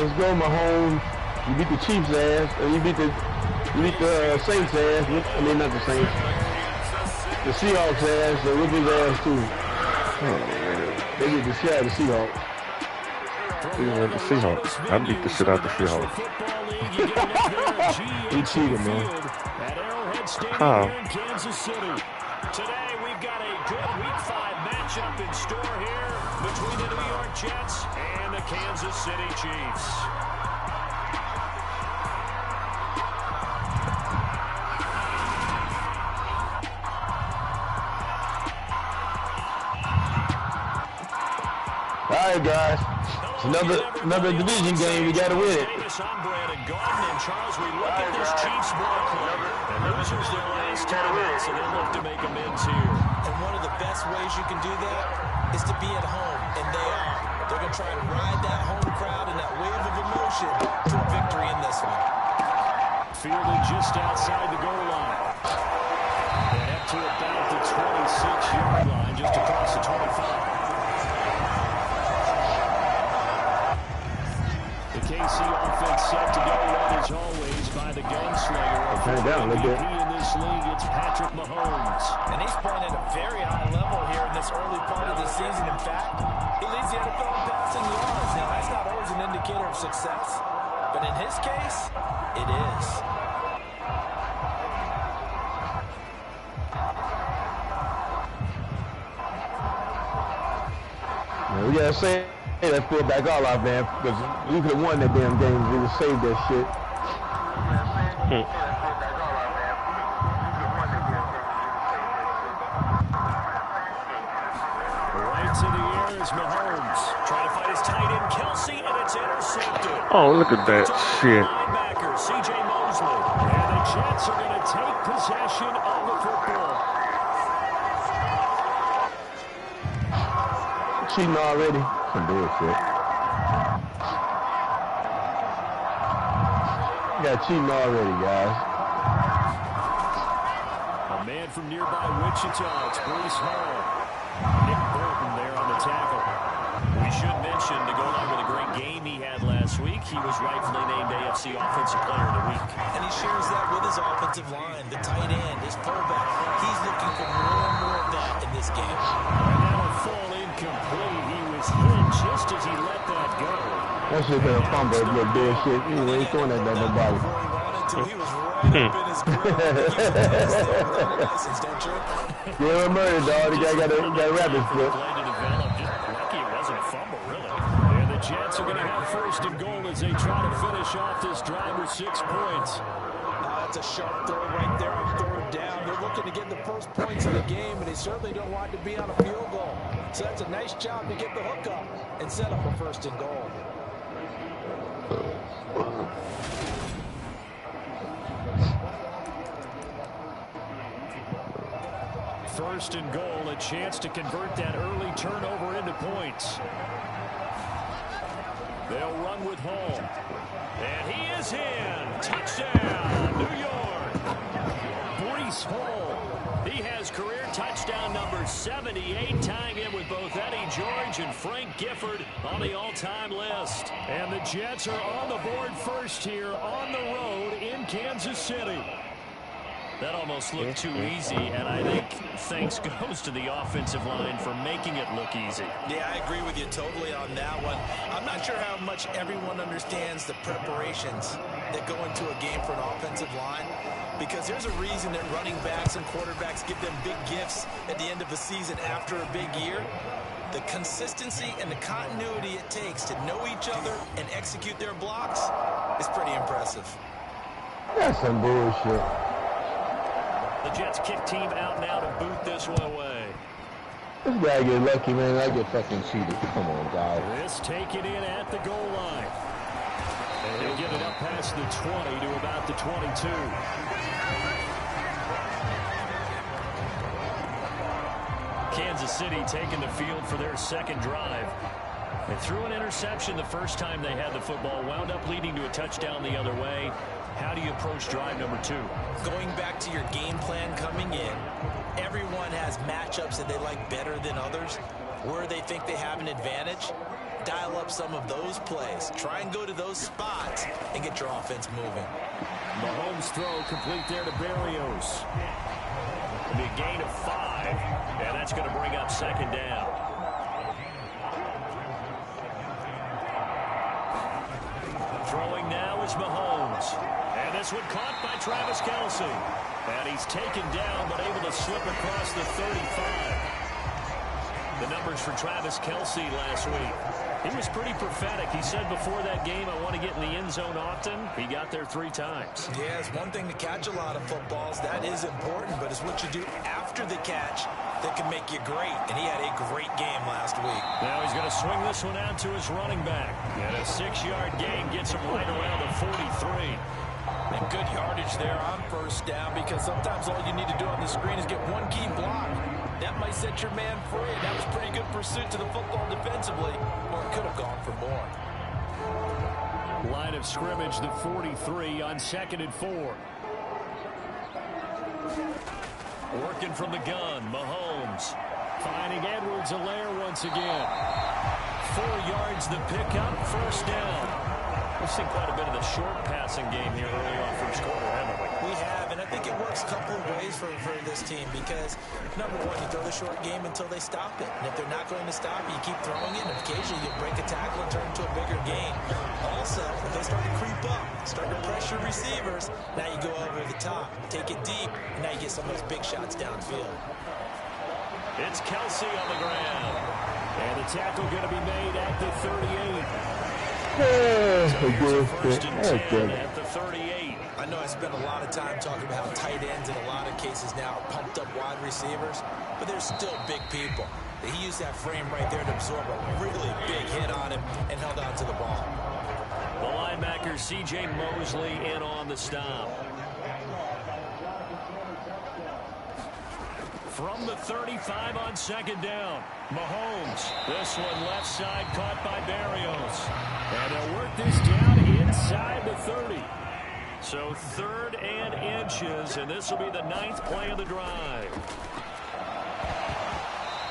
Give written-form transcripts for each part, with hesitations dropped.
Let's go, Mahomes. You beat the Chiefs' ass. You beat the Saints' ass. I mean, not the Saints. The Seahawks' ass. The Rookies' ass too. They beat the Seahawks. The Seahawks. I beat the shit out the Seahawks. We cheated, man. How? Today we've got a good Week 5 matchup in store here between the New York Jets and the Kansas City Chiefs. All right, guys. It's another division game. We got to win it. Charles, we look at this Chiefs ball club. The losers their last time out, so they look to make amends here. And one of the best ways you can do that is to be at home, and they are. They're going to try and ride that home crowd and that wave of emotion to a victory in this one. Fielded just outside the goal line. They head to about the 26-yard line, just across the 25. The KC offense set to go right as always by the gunslinger. Turn it down a little bit. In this league, it's Patrick Mahomes. And he's playing at a very high level here in this early part of the season. In fact, he leads the NFL in passing yards. Now, that's not always an indicator of success, but in his case, it is. Yeah, we gotta say that field back all out, man, because we could have won that damn game if we would have saved that shit. Right to the air is Mahomes. Trying to fight his tight end, Kelsey, and it's intercepted. Oh, look at that shit. Linebacker, C.J. Mosley. And the Jets are going to take possession of the football. Cheating already. Some bullshit. Got cheating already, guys. A man from nearby Wichita, it's Bruce Hall. Nick Burton there on the tackle. We should mention, to go along with a great game he had last week, he was rightfully named AFC Offensive Player of the Week. And he shares that with his offensive line, the tight end, his fullback. He's looking for more and more of that in this game. And that'll fall incomplete. He was hit just as he let that go. That shit been a fumble, little bullshit. You ain't throwing that at nobody. He was right up in his grill. Yeah, murder, dog. The guy got a rabbit foot. Lucky it wasn't a fumble, really. And the Jets are going to have first and goal as they try to finish off this drive with 6 points. That's a sharp throw right there on third down. They're looking to get the first points of the game, and they certainly don't want to be on a field goal. So that's a nice job to get the hook up and set up a first and goal. First and goal, a chance to convert that early turnover into points. They'll run with Hall. And he is in. Touchdown, New York. Breece Hall. He has career touchdown number 78, tying in with both Eddie George and Frank Gifford on the all-time list. And the Jets are on the board first here on the road in Kansas City. That almost looked too easy, and I think thanks goes to the offensive line for making it look easy. Yeah, I agree with you totally on that one. I'm not sure how much everyone understands the preparations that go into a game for an offensive line, because there's a reason that running backs and quarterbacks give them big gifts at the end of the season after a big year. The consistency and the continuity it takes to know each other and execute their blocks is pretty impressive. That's some bullshit. The Jets kick team out now to boot this one away. This guy get lucky, man. I get fucking cheated. Come on, guys. This taken in at the goal line. And he'll get it up past the 20 to about the 22. Kansas City taking the field for their second drive. They threw an interception the first time they had the football, wound up leading to a touchdown the other way. How do you approach drive number 2? Going back to your game plan coming in, everyone has matchups that they like better than others, where they think they have an advantage. dial up some of those plays. Try and go to those spots and get your offense moving. Mahomes' throw complete there to Berrios. It'll be a gain of 5, and that's going to bring up second down. Throwing now is Mahomes. And this one caught by Travis Kelce. And he's taken down, but able to slip across the 35. The numbers for Travis Kelce last week. He was pretty prophetic. He said before that game, I want to get in the end zone often. He got there 3 times. Yeah, it's one thing to catch a lot of footballs. That is important, but it's what you do after the catch that can make you great. And he had a great game last week. Now he's going to swing this one out to his running back. And a 6-yard gain gets him right around the 43. And good yardage there on first down, because sometimes all you need to do on the screen is get one key block. That might set your man free. That was pretty good pursuit to the football defensively, or it could have gone for more. Line of scrimmage, the 43 on 2nd and 4. Working from the gun, Mahomes. Finding Edwards-Helaire once again. 4 yards the pickup, first down. We've seen quite a bit of the short passing game here early on first quarter, haven't we? We have, and I think it works a couple of ways for this team, because, number one, you throw the short game until they stop it. And if they're not going to stop it, you keep throwing it, and occasionally you'll break a tackle and turn it into a bigger gain. Also, if they start to creep up, start to pressure receivers, now you go over the top, take it deep, and now you get some of those big shots downfield. It's Kelce on the ground. And the tackle going to be made at the 38. First and 10 at the 38. I know I spent a lot of time talking about how tight ends in a lot of cases now are pumped up wide receivers, but they're still big people. He used that frame right there to absorb a really big hit on him and held on to the ball. The linebacker C.J. Mosley in on the stop. From the 35 on 2nd down, Mahomes. This one left side caught by Berrios. And they'll work this down inside the 30. So 3rd and inches, and this will be the 9th play of the drive.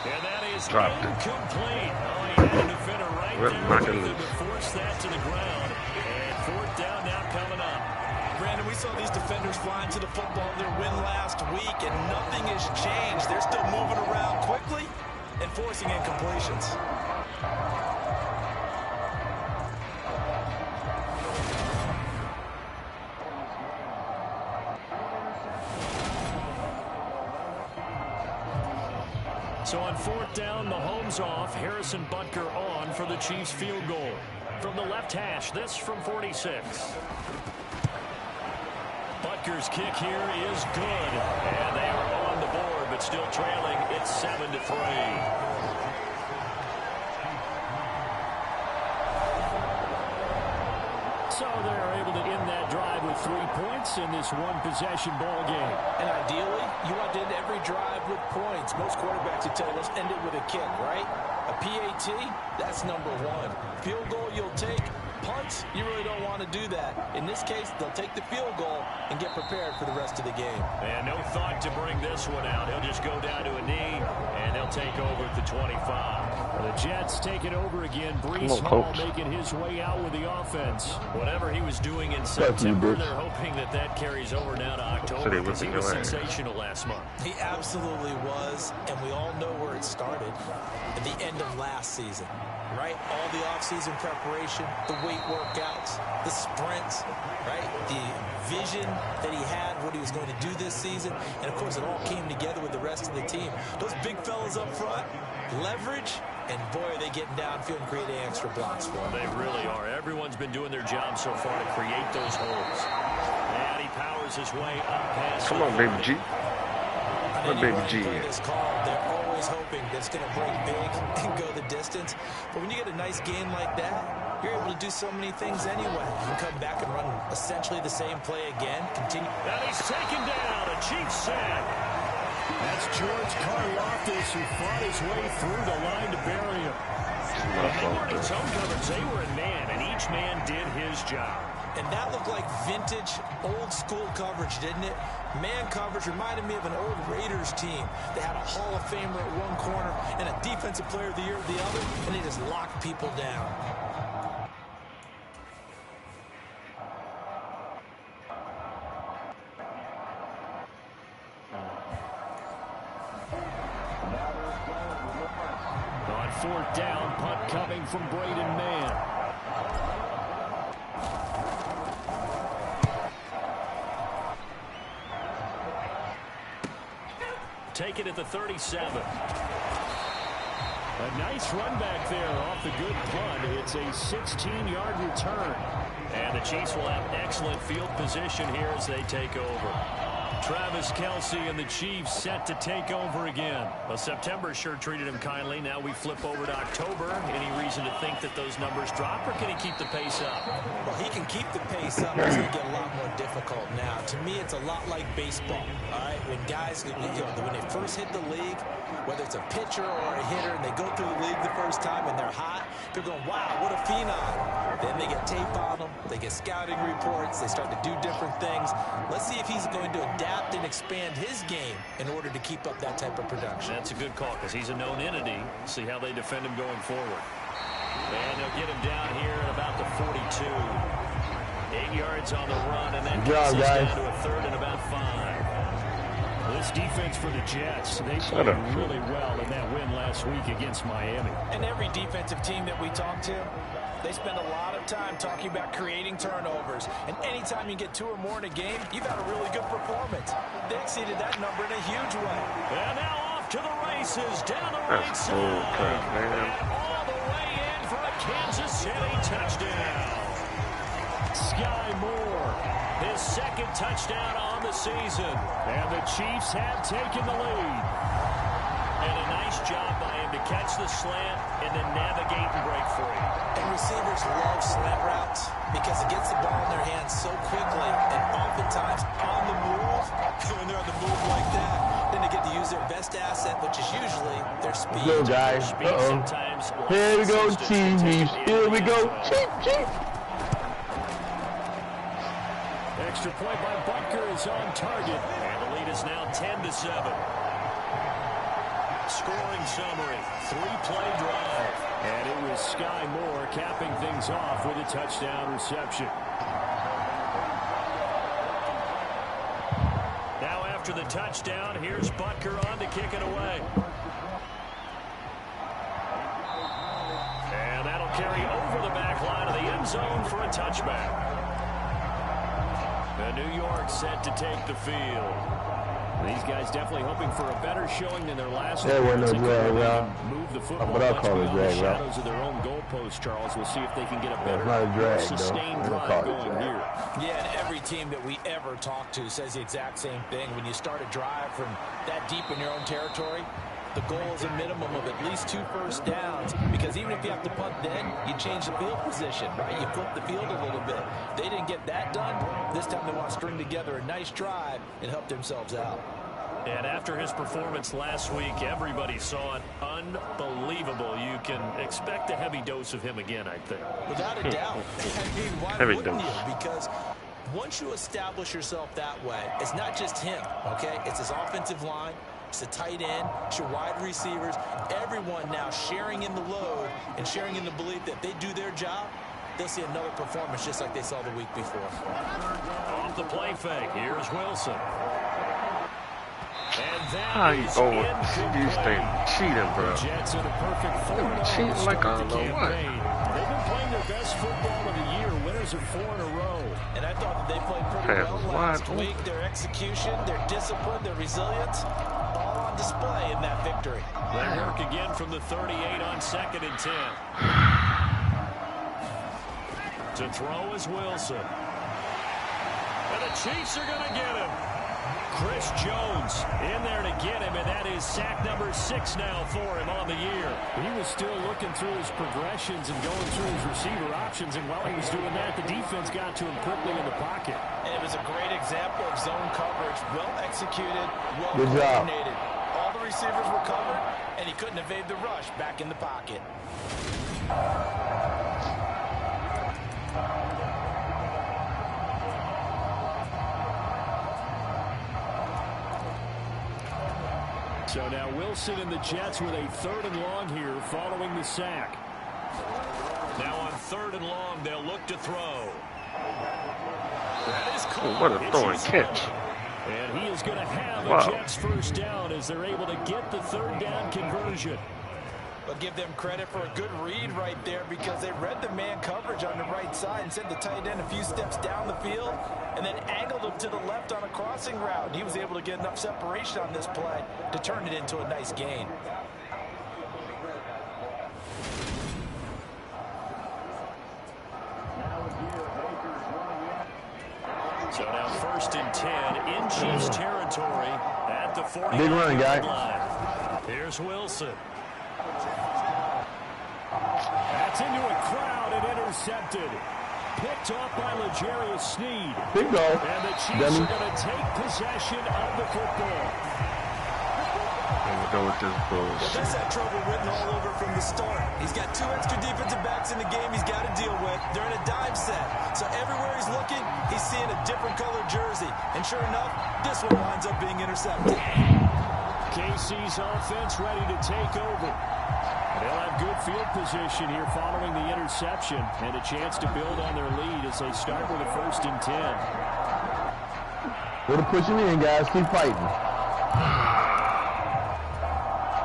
And that is incomplete. Oh, he had a defender right there to force that to the ground. And 4th down now coming up. Brandon, we saw these defenders flying to the football in their win last week, and nothing has changed. They're still moving around quickly and forcing incompletions. So on 4th down, Mahomes off, Harrison Butker on for the Chiefs field goal. From the left hash, this from 46. Butker's kick here is good. And they are on the board, but still trailing. It's 7-3. So they're able to end that drive with 3 points in this one-possession ball game. And ideally, you want to end every drive with points. Most quarterbacks would tell you, let's end it with a kick, right? A PAT, that's number 1. Field goal you'll take. Punts, you really don't want to do that. In this case, they'll take the field goal and get prepared for the rest of the game. And no thought to bring this one out. He'll just go down to a knee, and they'll take over at the 25. The Jets take it over again. Breece Hall making his way out with the offense. Whatever he was doing in September, they're hoping that that carries over now to October, because he was sensational last month. He absolutely was, and we all know where it started at the end of last season. Right? All the offseason preparation, the weight workouts, the sprints, right? The vision that he had, what he was going to do this season. And, of course, it all came together with the rest of the team. Those big fellas up front, leverage, and, boy, are they getting downfield and creating extra blocks for them. They really are. Everyone's been doing their job so far to create those holes. And he powers his way up past. Come on, baby G. What baby G? They're always hoping that it's going to break big and go the distance. But when you get a nice game like that, you're able to do so many things anyway. You can come back and run essentially the same play again. Continue. And he's taken down. A Chiefs sack. That's George Karlaftis, who fought his way through the line to bury him. And they weren't in zone coverage. They were in man, and each man did his job. And that looked like vintage, old-school coverage, didn't it? Man coverage reminded me of an old Raiders team. They had a Hall of Famer at one corner and a Defensive Player of the Year at the other, and they just locked people down. On 4th down, punt coming from Braden Mann. Take it at the 37. A nice run back there off the good punt. It's a 16-yard return. And the Chiefs will have excellent field position here as they take over. Travis Kelce and the Chiefs set to take over again. Well, September sure treated him kindly. Now we flip over to October. Any reason to think that those numbers drop, or can he keep the pace up? Well, he can keep the pace up. It's going to get a lot more difficult now. To me, it's a lot like baseball. All right, when guys, when they first hit the league, whether it's a pitcher or a hitter, and they go through the league the first time and they're hot, they're going, wow, what a phenom. Then they get tape on them. They get scouting reports. They start to do different things. Let's see if he's going to adapt and expand his game in order to keep up that type of production. That's a good call because he's a known entity. See how they defend him going forward. And they'll get him down here at about the 42. 8 yards on the run, and then gets down to a 3rd and about 5. This defense for the Jets, they played really well in that win last week against Miami. And every defensive team that we talk to, they spend a lot of time talking about creating turnovers. And anytime you get 2 or more in a game, you've had a really good performance. They exceeded that number in a huge way. And now off to the races, down the right side. And all the way in for a Kansas City touchdown. Sky Moore, his 2nd touchdown on the season. And the Chiefs have taken the lead. And a nice job by him to catch the slant and then navigate and break free. And receivers love slant routes because it gets the ball in their hands so quickly and oftentimes on the move. When they're on the move like that, then they get to use their best asset, which is usually their speed. Go, guys. Here we go, Chiefs. Here we go, Chiefs. Extra point by Butker is on target. And the lead is now 10-7. Scoring summary, 3-play drive. And it was Sky Moore capping things off with a touchdown reception. Now after the touchdown, here's Butker on to kick it away. And that'll carry over the back line of the end zone for a touchback. And New York set to take the field. These guys definitely hoping for a better showing than their last appearance. Move the football much beyond the shadows of their own goalposts, Charles. We'll see if they can get a better, sustained drive going here. Yeah, and every team that we ever talk to says the exact same thing. When you start a drive from that deep in your own territory, the goal is a minimum of at least 2 first downs, because even if you have to punt then, you change the field position, right? You flip the field a little bit. They didn't get that done. This time they want to string together a nice drive and help themselves out. And after his performance last week, everybody saw it. Unbelievable. You can expect a heavy dose of him again, I think. Without a doubt. I mean, why wouldn't you? Because once you establish yourself that way, it's not just him, okay? It's his offensive line. It's the tight end, it's your wide receivers, everyone now sharing in the load and sharing in the belief that they do their job, they'll see another performance just like they saw the week before. Off the play fake, here's Wilson. And that is these things cheating, bro. Jets in a perfect 4-0 cheating like I don't know what. They've been playing their best football of the year, winners of 4 in a row. And I thought that they played pretty well last week. Their execution, their discipline, their resilience, all on display in that victory. They work again from the 38 on 2nd and 10. To throw is Wilson. And the Chiefs are going to get him. Chris Jones in there to get him, and that is sack number 6 now for him on the year. He was still looking through his progressions and going through his receiver options, and while he was doing that, the defense got to him quickly in the pocket. And it was a great example of zone coverage, well executed, well coordinated. All the receivers were covered, and he couldn't evade the rush back in the pocket. So now Wilson and the Jets with a 3rd and long here following the sack. Now on 3rd and long, they'll look to throw. That is caught. What a throwing catch. And he is going to have a Jets first down as they're able to get the 3rd down conversion. But give them credit for a good read right there because they read the man coverage on the right side and sent the tight end a few steps down the field and then angled him to the left on a crossing route. And he was able to get enough separation on this play to turn it into a nice gain. So now 1st and 10 in Chiefs territory at the 40. Big run, guy. Line. Here's Wilson. That's into a crowd and intercepted. Picked off by L'Jarius Sneed. Big goal. And the Chiefs are going to take possession of the football. Go with this bullshit. Well, that's that trouble written all over from the start. He's got 2 extra defensive backs in the game he's got to deal with. They're in a dime set. So everywhere he's looking, he's seeing a different colored jersey. And sure enough, this one winds up being intercepted. KC's offense ready to take over. They'll have good field position here following the interception and a chance to build on their lead as they start with a 1st and 10. Way to push him in, guys. Keep fighting.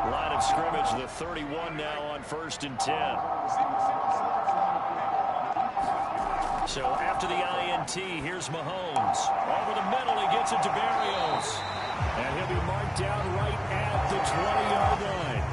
Line of scrimmage, the 31 now on 1st and 10. So after the INT, here's Mahomes. Over the middle, he gets it to Barrios. And he'll be marked down right at the 20-yard line.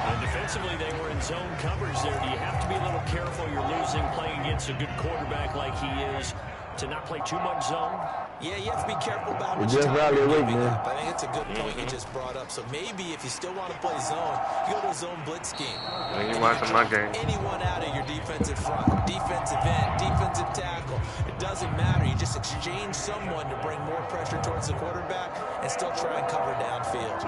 And defensively, they were in zone coverage there. Do you have to be a little careful? You're losing playing against a good quarterback like he is to not play too much zone? Yeah, you have to be careful about what you're giving up. I think it's a good point you just brought up. So maybe if you still want to play zone, you go to a zone blitz scheme. You watching my game. Anyone out of your defensive front, defensive end, defensive tackle, it doesn't matter. You just exchange someone to bring more pressure towards the quarterback and still try and cover downfield.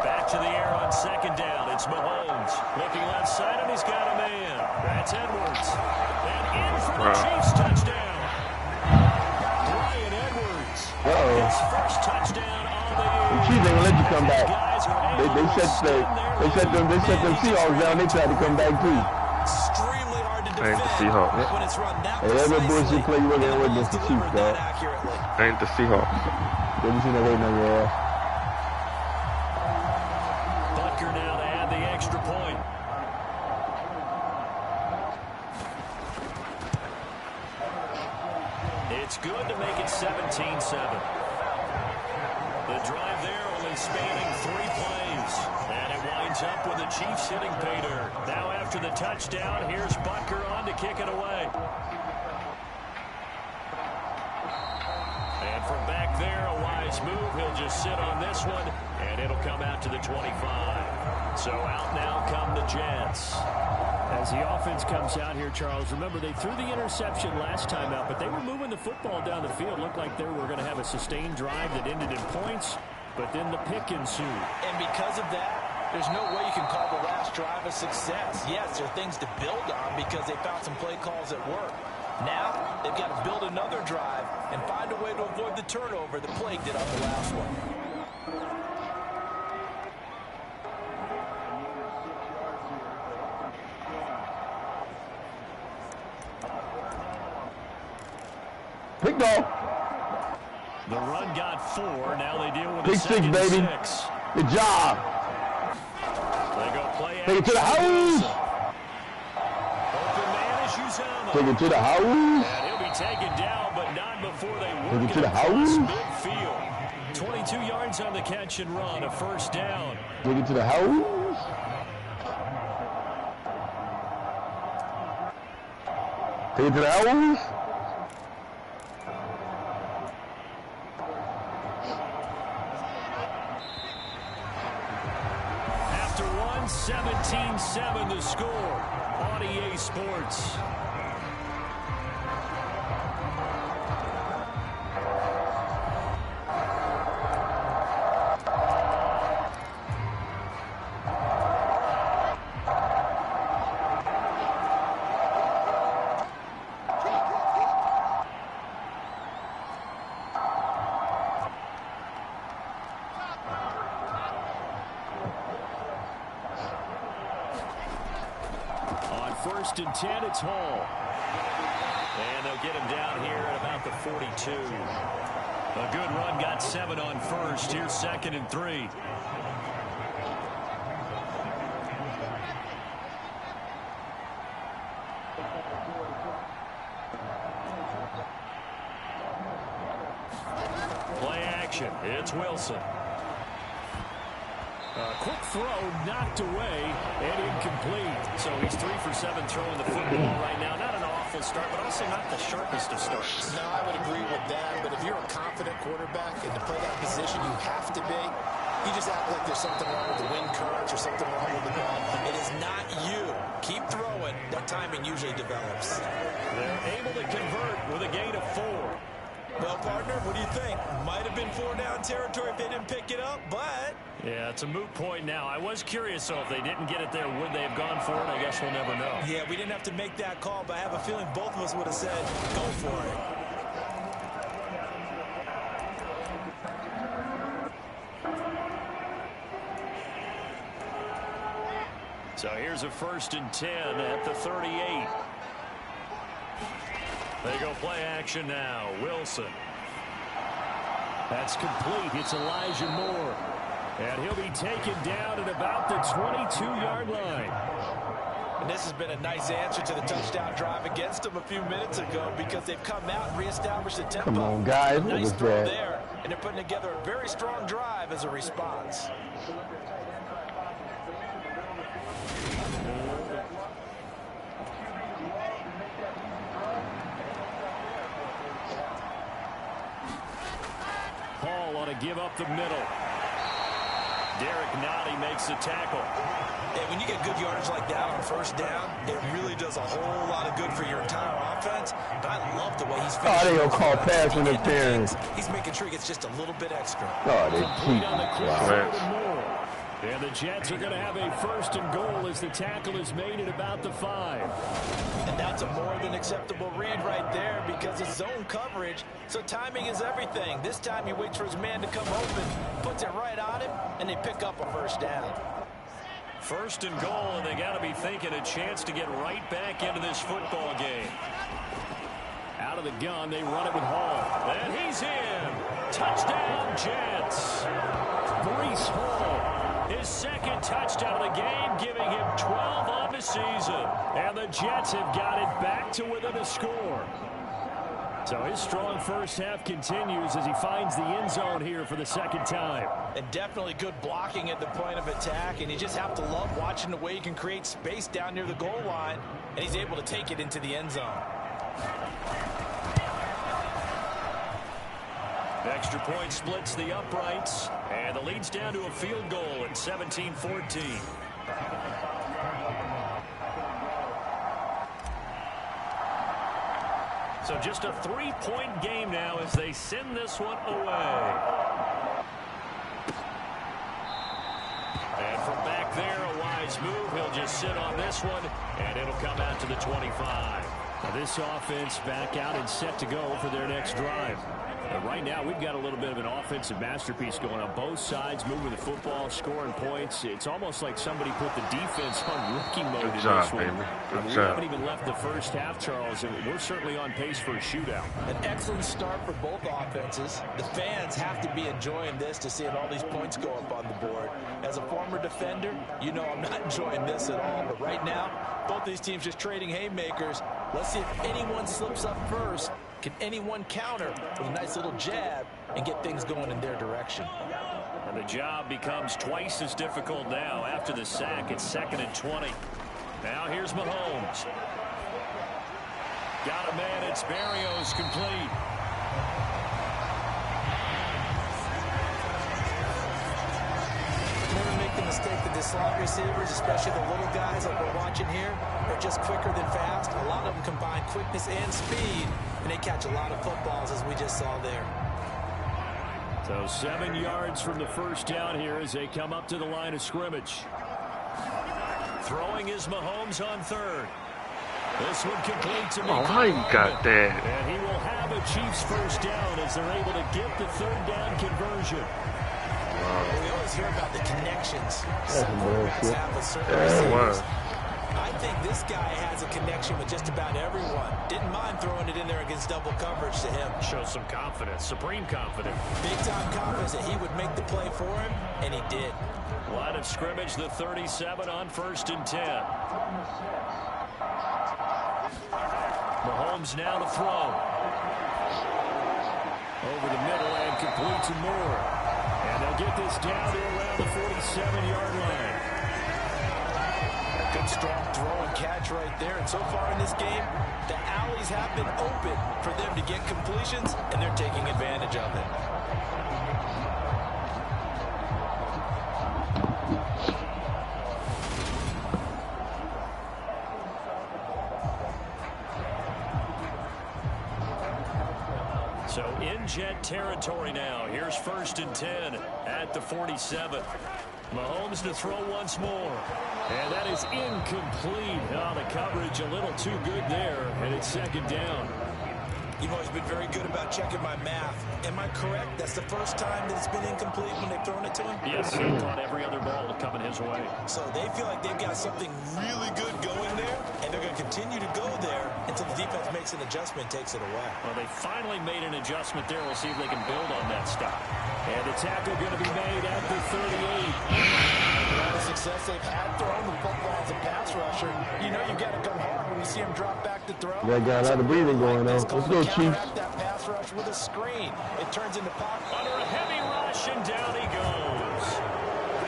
Back to the air on 2nd down. It's Mahomes. Looking left side, and he's got a man. That's Edwards. And in for the Chiefs touchdown. Bryan Edwards. His first touchdown on the year. The Chiefs ain't gonna let you come back. They set them Seahawks down. They tried to come back too. Extremely hard to defend Ain't the Seahawks. when it's run that Hey, that's a bullshit play you working with against the Chiefs, dog. Ain't the Seahawks. They just ain't waiting on your ass. Butker now to add the extra point. It's good to make it 17-7. The drive there only spanning 3 plays. And it winds up with the Chiefs hitting pay dirt. Now after the touchdown, here's Butker on to kick it away. And from back there, a wise move. He'll just sit on this one, and it'll come out to the 25. So out now come the Jets. As the offense comes out here, Charles, remember they threw the interception last time out, but they were moving the football down the field. Looked like they were going to have a sustained drive that ended in points, but then the pick ensued. And because of that, there's no way you can call the last drive a success. Yes, there are things to build on because they found some play calls that work. Now, they've got to build another drive and find a way to avoid the turnover the plague did on the last one. Pick ball. The run got 4. Now they deal with a Pick 6, second baby. 6. Good job. They go play Take it to the house. Open man is Uzama. Take it to the house. And he'll be taken down, but not before they work Take it to the across house. midfield. 22 yards on the catch and run, a first down. Take it to the house. Take it to the house. After 17-7 the score on EA Sports. 1st and 10. It's Hall. And they'll get him down here at about the 42. A good run, got 7 on 1st. Here's 2nd and 3. Play action. It's Wilson. Quick throw knocked away and incomplete. So he's 3 for 7 throwing the football right now. Not an awful start, but also not the sharpest of starts. No, I would agree with that. But if you're a confident quarterback and to play that position, you have to be. You just act like there's something wrong with the wind currents or something wrong with the ball. It is not you. Keep throwing. That timing usually develops. They're able to convert with a gain of 4. Well, partner, what do you think? Might have been 4-down territory if they didn't pick it up, but... Yeah, it's a moot point now. I was curious, so if they didn't get it there, would they have gone for it? I guess we'll never know. Yeah, we didn't have to make that call, but I have a feeling both of us would have said, go for it. So here's a 1st and 10 at the 38. They go play action now. Wilson. That's complete. It's Elijah Moore. And he'll be taken down at about the 22-yard line. And this has been a nice answer to the touchdown drive against them a few minutes ago because they've come out and reestablished the tempo. Come on, guys. What Nice was throw that? there. And they're putting together a very strong drive as a response. Hall ought to give up the middle. Derek Nottie makes the tackle. And when you get good yardage like that on 1st down, it really does a whole lot of good for your entire offense. But I love the way he's finishing. Oh, they gonna call pass interference. He's making sure he gets just a little bit extra. Oh, they Complete on the cheat. cross. And the Jets are going to have a 1st and goal as the tackle is made at about the 5. And that's a more than acceptable read right there because it's zone coverage, so timing is everything. This time he waits for his man to come open, puts it right on him, and they pick up a 1st down. 1st and goal, and they got to be thinking a chance to get right back into this football game. Out of the gun, they run it with Hall. And he's in. Touchdown, Jets. Breece Hall. His 2nd touchdown of the game, giving him 12 on the season. And the Jets have got it back to within a score. So his strong 1st half continues as he finds the end zone here for the 2nd time. And definitely good blocking at the point of attack, and you just have to love watching the way he can create space down near the goal line, and he's able to take it into the end zone. Extra point splits the uprights, and the lead's down to a field goal at 17-14. So just a 3-point game now as they send this one away. And from back there, a wise move. He'll just sit on this one, and it'll come out to the 25. Now this offense back out and set to go for their next drive. And right now, we've got a little bit of an offensive masterpiece going on both sides, moving the football, scoring points. It's almost like somebody put the defense on rookie mode in this one. We haven't even left the 1st half, Charles, and we're certainly on pace for a shootout. An excellent start for both offenses. The fans have to be enjoying this to see all these points go up on the board. As a former defender, you know I'm not enjoying this at all. But right now, both these teams just trading haymakers. Let's see if anyone slips up first. Can anyone counter with a nice little jab and get things going in their direction? And the job becomes twice as difficult now after the sack. It's 2nd and 20. Now here's Mahomes. Got a man. It's Berrios complete. Never make the mistake that the slot receivers, especially the little guys like we're watching here, are just quicker than fast. A lot of them combine quickness and speed, and they catch a lot of footballs, as we just saw there. So 7 yards from the 1st down here as they come up to the line of scrimmage. Throwing is Mahomes on 3rd. This one complete to Oh, how you got that? And he will have a Chiefs 1st down as they're able to get the 3rd down conversion. We always hear about the connections some quarterbacks have with certain Yeah, receivers. I think this guy has a connection with just about everyone. Didn't mind throwing it in there against double coverage to him. Shows some confidence, supreme confidence. Big-time confidence that he would make the play for him, and he did. Line of scrimmage, the 37 on 1st and 10. Mahomes now to throw. Over the middle and complete to Moore. And they'll get this down to around the 47-yard line. Good strong throw and catch right there. And so far in this game, the alleys have been open for them to get completions, and they're taking advantage of it. So in jet territory now. Here's 1st and 10 at the 47. Mahomes to throw once more. And that is incomplete. Oh, the coverage a little too good there, and it's 2nd down. You've always been very good about checking my math. Am I correct? That's the first time that it's been incomplete when they've thrown it to him? Yes, he caught every other ball coming his way. So they feel like they've got something really good going there, and they're going to continue to go there until the defense makes an adjustment, takes it away. Well, they finally made an adjustment there. We'll see if they can build on that stop. And the tackle going to be made at the 38. The success they've had throwing the football as a pass rusher, you know you've got to come hard when you see him drop back to throw. They got a lot of breathing going on. Let's go, Chiefs. That pass rush with a screen. It turns into pocket. Under a heavy rush, and down he goes.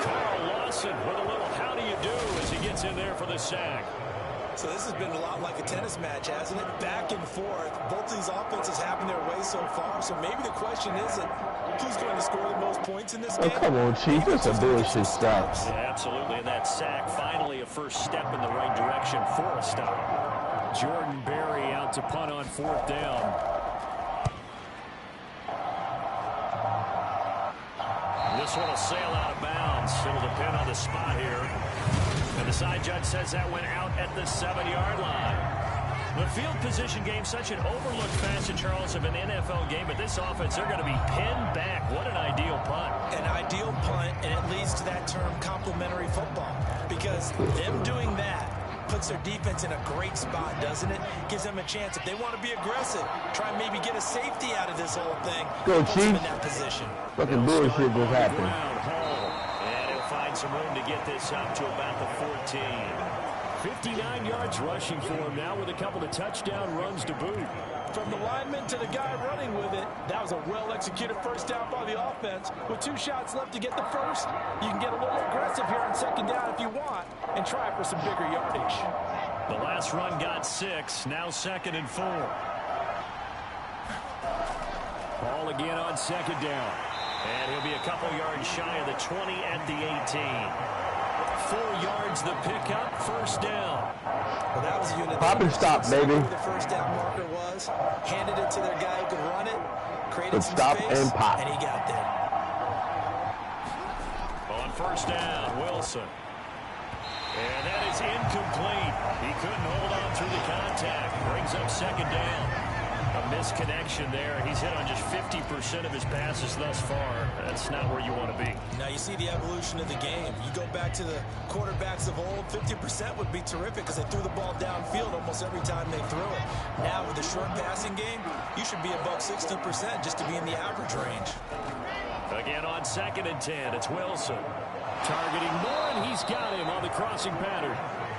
Carl Lawson with a little how do you do as he gets in there for the sack. So this has been a lot like a tennis match, hasn't it? Back and forth. Both these offenses having their way so far. So maybe the question isn't who's going to score the most points in this game. Oh, come on, Chief. That's a bullshit stop. Yeah, absolutely. And that sack, finally a first step in the right direction for a stop. Jordan Berry out to punt on 4th down. This one will sail out of bounds. It'll depend on the spot here. And the side judge says that went out at the 7-yard line. The field position game, such an overlooked facet, Charles, of an NFL game. But this offense, they're going to be pinned back. What an ideal punt. An ideal punt, and it leads to that term complementary football. Because them doing that puts their defense in a great spot, doesn't it? Gives them a chance. If they want to be aggressive, try and maybe get a safety out of this whole thing. Go, Chiefs. In that position. Fucking bullshit just happened. And he'll find some room to get this up to about the 14. 59 yards rushing for him now with a couple of touchdown runs to boot. From the lineman to the guy running with it, that was a well-executed first down by the offense. With 2 shots left to get the first, you can get a little aggressive here on 2nd down if you want and try for some bigger yardage. The last run got 6, now 2nd and 4. Ball again on 2nd down. And he'll be a couple yards shy of the 20 at the 18. 4 yards the pickup, 1st down. Well, that was a unit. Pop and stop, baby. The first down marker was. Handed it to their guy who could run it. Created some stop space, and pop. and he got there. On 1st down, Wilson. And that is incomplete. He couldn't hold on through the contact. Brings up 2nd down. A misconnection there. He's hit on just 50% of his passes thus far. That's not where you want to be. Now you see the evolution of the game. You go back to the quarterbacks of old, 50% would be terrific because they threw the ball downfield almost every time they threw it. Now with the short passing game, you should be above 60% just to be in the average range. Again on 2nd and 10, it's Wilson. Targeting Moore, and he's got him on the crossing pattern.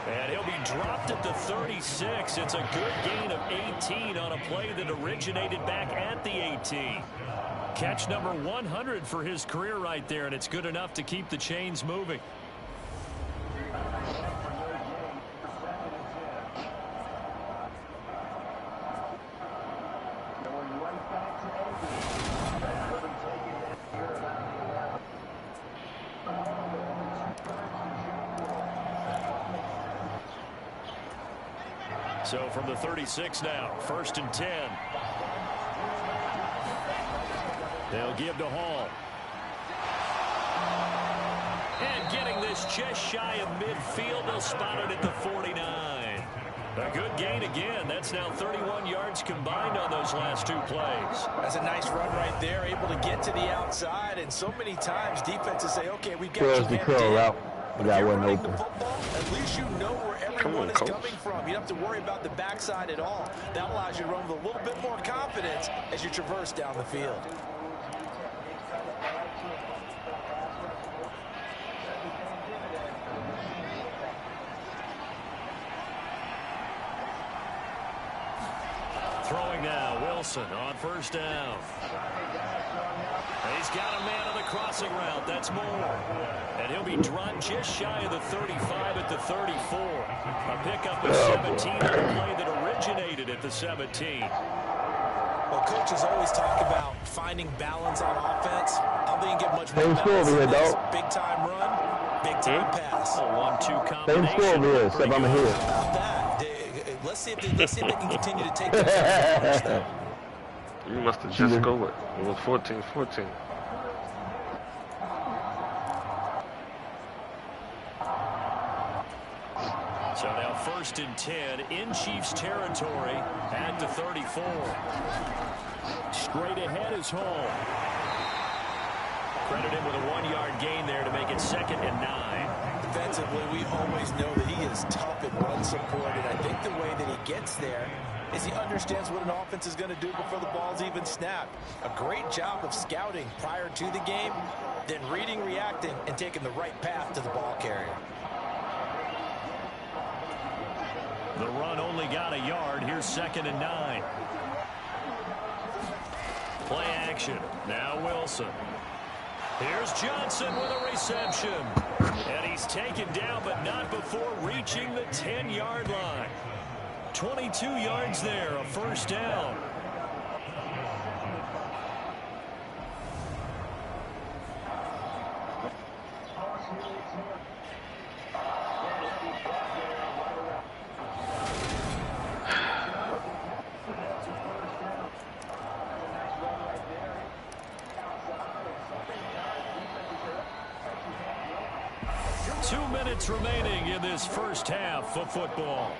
And he'll be dropped at the 36. It's a good gain of 18 on a play that originated back at the 18. Catch number 100 for his career right there, and it's good enough to keep the chains moving. So from the 36 now, 1st and 10. They'll give to Hall. And getting this just shy of midfield, they'll spot it at the 49. A good gain again. That's now 31 yards combined on those last 2 plays. That's a nice run right there, able to get to the outside. And so many times defenses say, okay, we've got you the curl route. The guy wasn't The open. football, at least you know where everyone is coming from. You don't have to worry about the backside at all. That allows you to run with a little bit more confidence as you traverse down the field. Throwing now, Wilson on first down. He's got a man on the crossing route. That's Moore. And he'll be drawn just shy of the 35 at the 34. A pickup of 17 on a play that originated at the 17. Well, coaches always talk about finding balance on offense. I don't think you get much more Same score balance over than here, this. dog. Big time run, big time pass. A 1-2 combination. Same score over here, except I'm here. How about that? Let's see if they can continue to take that. You must have just scored. It was 14-14. So now 1st and 10 in Chiefs territory at the 34. Straight ahead is Hall. Credit him with a 1-yard gain there to make it 2nd and 9. Defensively, we always know that he is tough in run support, and I think the way that he gets there is he understands what an offense is going to do before the ball's even snapped. A great job of scouting prior to the game, then reading, reacting, and taking the right path to the ball carrier. The run only got a yard. Here's 2nd and 9. Play action. Now Wilson. Here's Johnson with a reception. And he's taken down, but not before reaching the 10-yard line. 22 yards there, a first down. Remaining in this first half of football.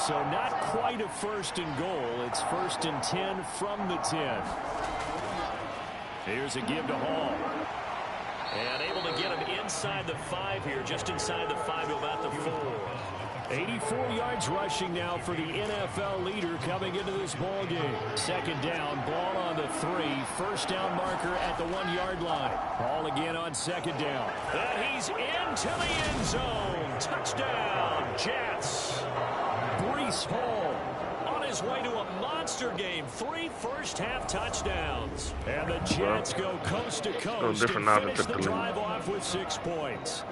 So not quite a 1st and goal. It's 1st and 10 from the 10. Here's a give to Hall. And able to get him inside the 5 here, just inside the 5 to about the 4. 84 yards rushing now for the NFL leader coming into this ball game. 2nd down, ball on the 3. First down marker at the 1-yard line. Hall again on 2nd down. And he's into the end zone. Touchdown, Jets. Breece Hall on his way to a monster game. 3 first-half touchdowns. And the Jets go coast to coast and finish the drive off with 6 points.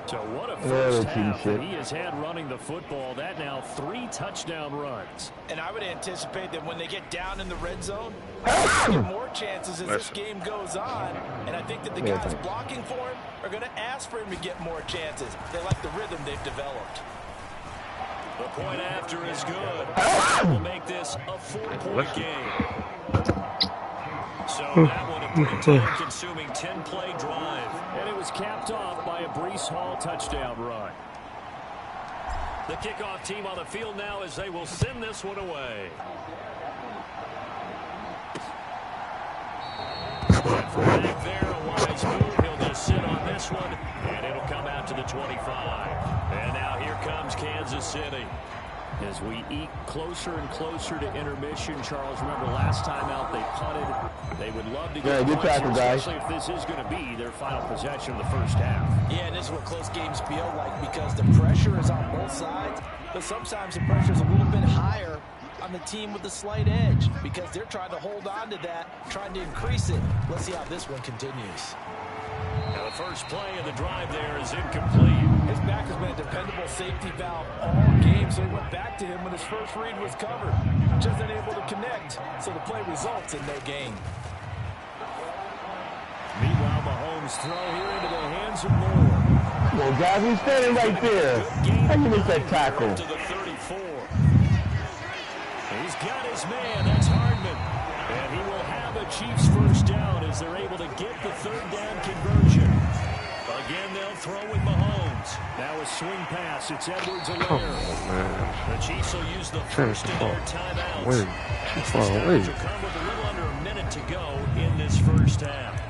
So what a first half that he has had running the football. That now 3 touchdown runs. And I would anticipate that when they get down in the red zone, they'll get more chances as this game goes on. And I think that the guys blocking for him are going to ask for him to get more chances. They like the rhythm they've developed. The point after is good. We'll make this a 4-point game. So that one a pretty time-consuming 10-play drive. And it was capped off by a Breece Hall touchdown run. The kickoff team on the field now as they will send this one away. And from back there, a wise move. He'll just sit on this one, and it'll come out to the 25. And now here comes Kansas City. As we eke closer and closer to intermission, Charles, remember last time out they punted. They would love to get good tackle, guys. especially if this is going to be their final possession of the first half. Yeah, and this is what close games feel like because the pressure is on both sides, but sometimes the pressure is a little bit higher on the team with the slight edge because they're trying to hold on to that, trying to increase it. Let's see how this one continues. Now the first play of the drive there is incomplete. His back has been a dependable safety valve all game, so he went back to him when his first read was covered. Just unable to connect, so the play results in no gain. Meanwhile, Mahomes throw here into the hands of Moore. Well, guys, he's standing right there. Good game How you miss that tackle? To the 34. He's got his man. That's Hardman. And he will have a Chiefs first down as they're able to get the third down conversion. Again, they'll throw with Mahomes. Now a swing pass. It's Edwards-Helaire. Come on, man. The Chiefs will use the first of their timeouts. Wait, too far away. Will come with a little under a minute to go in this first half.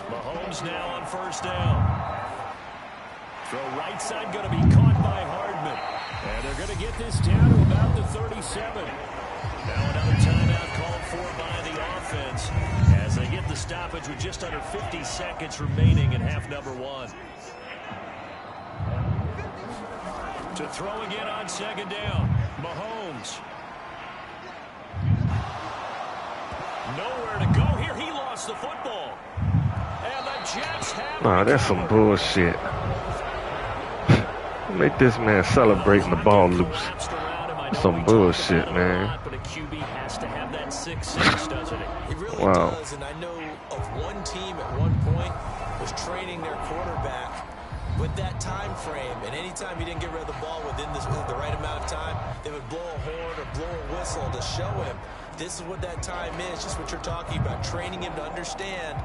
Mahomes now on first down. Throw right side going to be caught by Hardman. And they're going to get this down to about the 37. Now another timeout called for by the offense as they get the stoppage with just under 50 seconds remaining in half number one. To throw again on second down. Mahomes. Nowhere to go here. He lost the football. And the Jets have... Nah, that's some bullshit. Make this man celebrating the ball loose. Some bullshit, man. But a QB has to have that 6-6, doesn't it? It really Wow. does, and I know of one team at one point was training their quarterback with that time frame, and anytime he didn't get rid of the ball within the right amount of time, they would blow a horn or blow a whistle to show him this is what that time is, just what you're talking about, training him to understand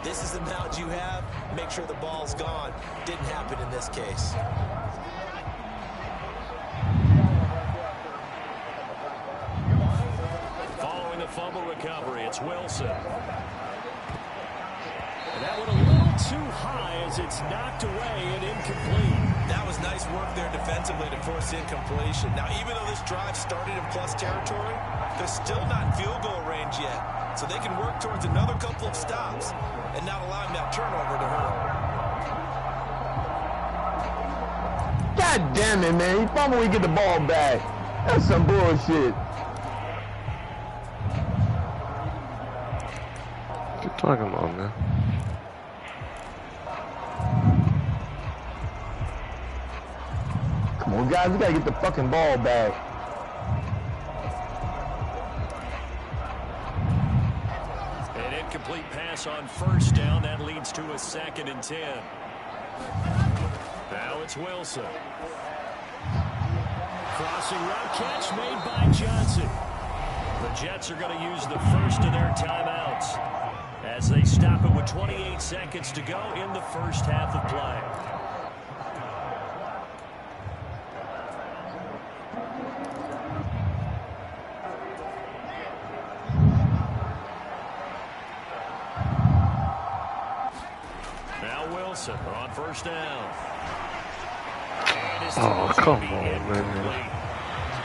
this is the amount you have, make sure the ball's gone. Didn't happen in this case. Following the fumble recovery, it's Wilson. And that went a little too high as it's knocked away and incomplete. That was nice work there defensively to force incompletion. Now, even though this drive started in plus territory, they're still not in field goal range yet. So they can work towards another couple of stops and not allowing that turnover to hurt. God damn it, man. He fumbled when we get the ball back. That's some bullshit. What you talking about, man? Come on, guys. We gotta get the fucking ball back. An incomplete pass on first down. That leads to a 2nd and 10. Now it's Wilson. Crossing route catch made by Johnson. The Jets are going to use the first of their timeouts as they stop it with 28 seconds to go in the first half of play. Now Wilson on first down. Oh, come on, man.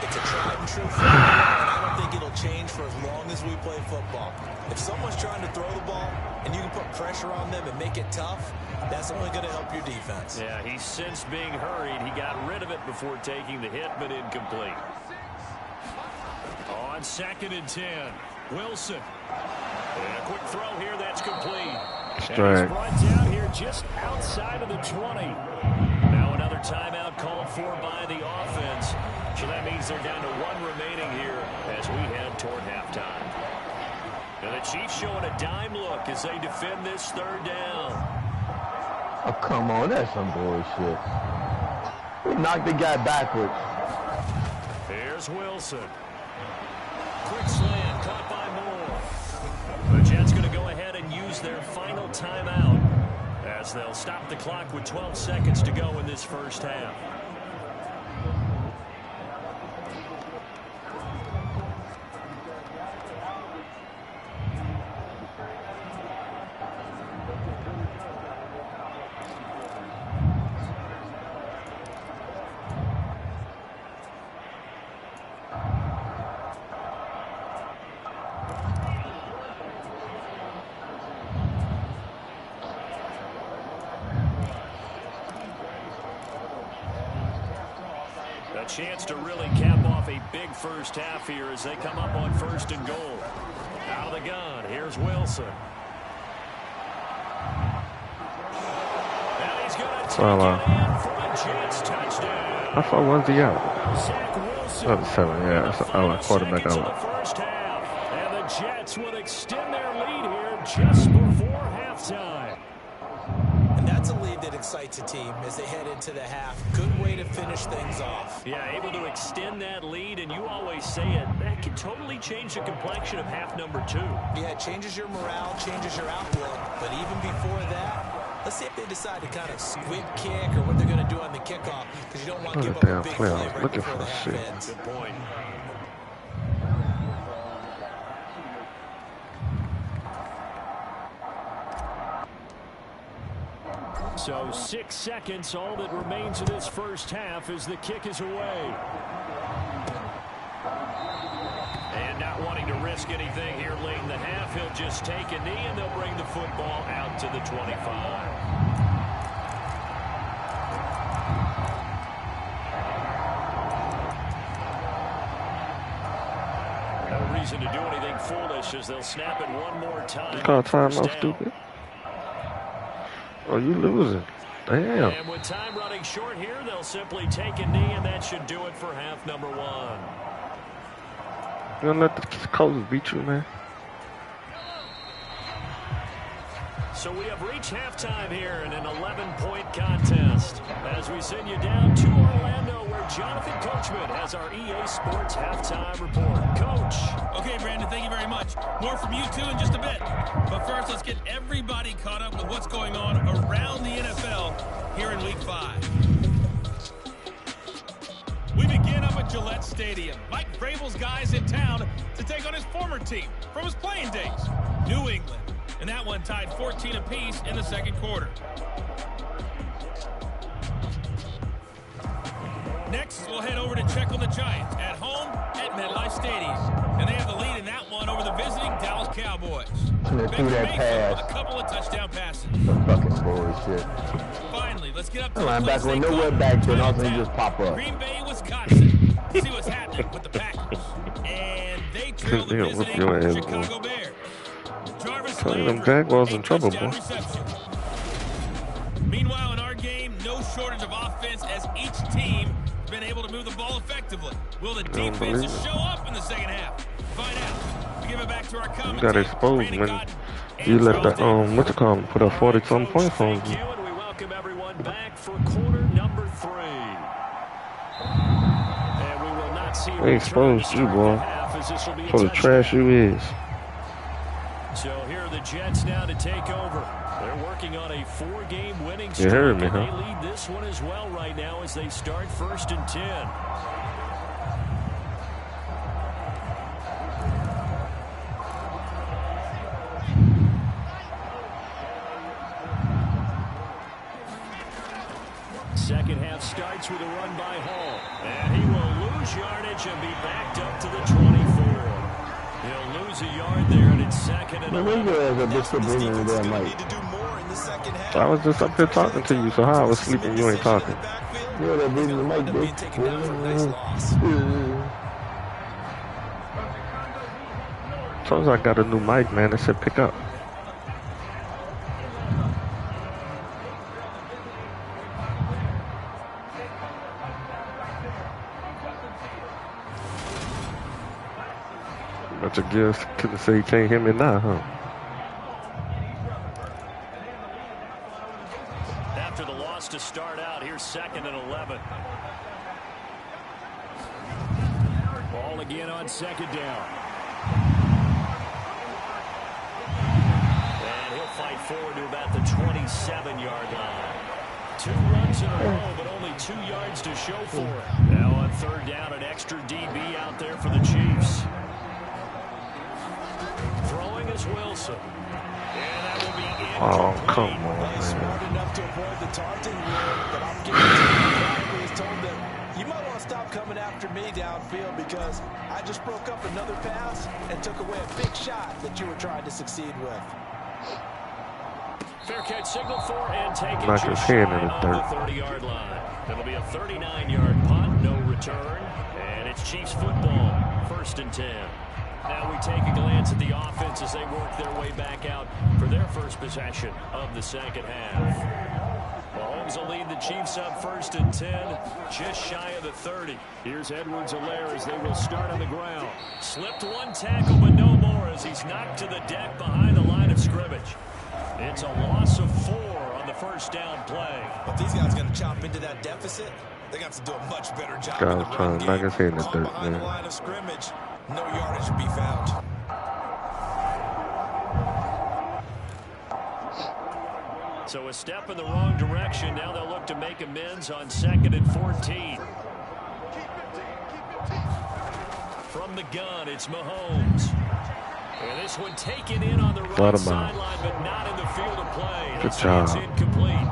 It's a tried and true formula, and I don't think it'll change for as long as we play football. If someone's trying to throw the ball and you can put pressure on them and make it tough, that's only going to help your defense. Yeah, he's since being hurried. He got rid of it before taking the hit, but incomplete. On 2nd and 10, Wilson. And a quick throw here, that's complete. Strike. And he's brought down here just outside of the 20. Now another timeout called for by the offense. So that means they're down to 1 remaining here as we head toward halftime. And the Chiefs showing a dime look as they defend this third down. Oh, come on. That's some bullshit. We knocked the guy backwards. Here's Wilson. Quick slant caught by Moore. The Jets going to go ahead and use their final timeout as they'll stop the clock with 12 seconds to go in this first half. A chance to really cap off a big first half here as they come up on 1st and goal. Out of the gun, here's Wilson. Now he's going to take it in for a Jets touchdown. How far was he out? Zach Wilson. Oh, 7, yeah. That's our quarterback out. First half Jets will extend their lead here just before halftime. And that's a lead that excites a team as they head into the half. Good way to finish things off. Yeah, able to extend that lead, and you always say it, that can totally change the complexion of half number 2. Yeah, it changes your morale, changes your outlook. But even before that, let's see if they decide to kind of squib kick or what they're going to do on the kickoff, because you don't want to give up a big play right before the half ends. Good point. So 6 seconds, all that remains of this first half as the kick is away. And not wanting to risk anything here late in the half, he'll just take a knee and they'll bring the football out to the 25. No reason to do anything foolish as they'll snap it one more time. Call timeout, stupid. Oh, you losing. Damn. And with time running short here, they'll simply take a knee, and that should do it for half number 1. You don't let the coach beat you, man. So we have reached halftime here in an 11-point contest as we send you down to Orlando where Jonathan Coachman has our EA Sports halftime report. Coach. Okay, Brandon, thank you very much. More from you two in just a bit. But first, let's get everybody caught up with what's going on around the NFL here in Week 5. We begin up at Gillette Stadium. Mike Vrabel's guys in town to take on his former team from his playing days, New England. And that one tied 14 apiece in the second quarter. Next, we'll head over to check on the Giants at home at MetLife Stadium. And they have the lead in that one over the visiting Dallas Cowboys. Threw that pass. A couple of touchdown passes. Fucking bullshit. Finally, let's get up to the Linebacker with nowhere back there, and all of a sudden he just pop up. Green Bay, Wisconsin. See what's happening with the Packers. And they trail the visiting Chicago Bears. Them Jaguars in trouble, boy. Meanwhile, in our game, no shortage of offense as each team has been able to move the ball effectively. Will the defenses show up in the second half? Find out. We give it back to our commentators. You got exposed when you let the what you call them, put up 40-some points on you. And we welcome everyone back for quarter number 3. And we will not see They exposed you, boy, for the trash you is. So here are the Jets now to take over. They're working on a 4-game winning streak. You heard me, huh? They lead this one as well right now as they start 1st and 10. Second half starts with a run by Hall. And he will lose yardage and be backed up to the 24. He'll lose a yard there, and it's 2nd and 11. I was just up here talking to you, so how I was sleeping, you ain't talking. Yeah, they're bringing the mic, bro. Sometimes I got a new mic, man. It said pick up. But your guest couldn't say you can't hear me now, huh? After the loss to start out, here's 2nd and 11. Ball again on 2nd down. And he'll fight forward to about the 27-yard line. 2 runs in a row, but only 2 yards to show for it. Now on 3rd down, an extra DB out there for the Chiefs. Throwing is Wilson. And that will be incomplete. Oh, come on, man. Smart enough to avoid the taunting rule, but I'm guaranteed he was told that you might want to stop coming after me downfield because I just broke up another pass and took away a big shot that you were trying to succeed with. Fair catch signal for and taken Knock his just hand shy in the of dirt. the 30-yard line. It'll be a 39-yard punt, no return, and it's Chiefs football, 1st and 10. Now we take a glance at the offense as they work their way back out for their first possession of the second half. Mahomes will lead the Chiefs up 1st and 10, just shy of the 30. Here's Edwards-Helaire as they will start on the ground. Slipped one tackle, but no more as he's knocked to the deck behind the line of scrimmage. It's a loss of 4 on the first down play. But these guys are going to chop into that deficit. They're going to have to do a much better job. Guys trying to knock his head in the dirt, behind man. the line of scrimmage, no yardage to be found. So a step in the wrong direction. Now they'll look to make amends on 2nd and 14. From the gun, it's Mahomes. And this one taken in on the right sideline, but not in the field of play. Good job. It's incomplete.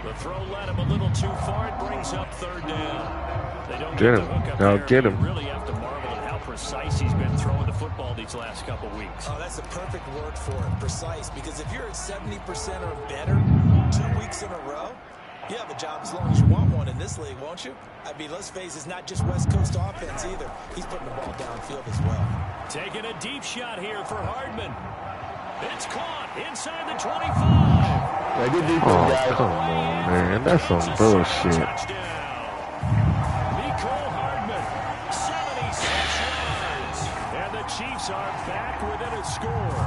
The throw led him a little too far. It brings up 3rd down. They don't Get get him. the hook up Now there. get him. You really have to marvel at how precise he's been throwing the football these last couple weeks. Oh, that's the perfect word for it, precise. Because if you're at 70% or better 2 weeks in a row, you have a job as long as you want one in this league, won't you? I mean, let's face it, it's not just West Coast offense either. He's putting the ball downfield as well. Taking a deep shot here for Hardman. It's caught inside the 25. Yeah, good defense, Oh, guys. come on, man. That's some bullshit. Nicole Hardman, 76 yards. And the Chiefs are back within a score.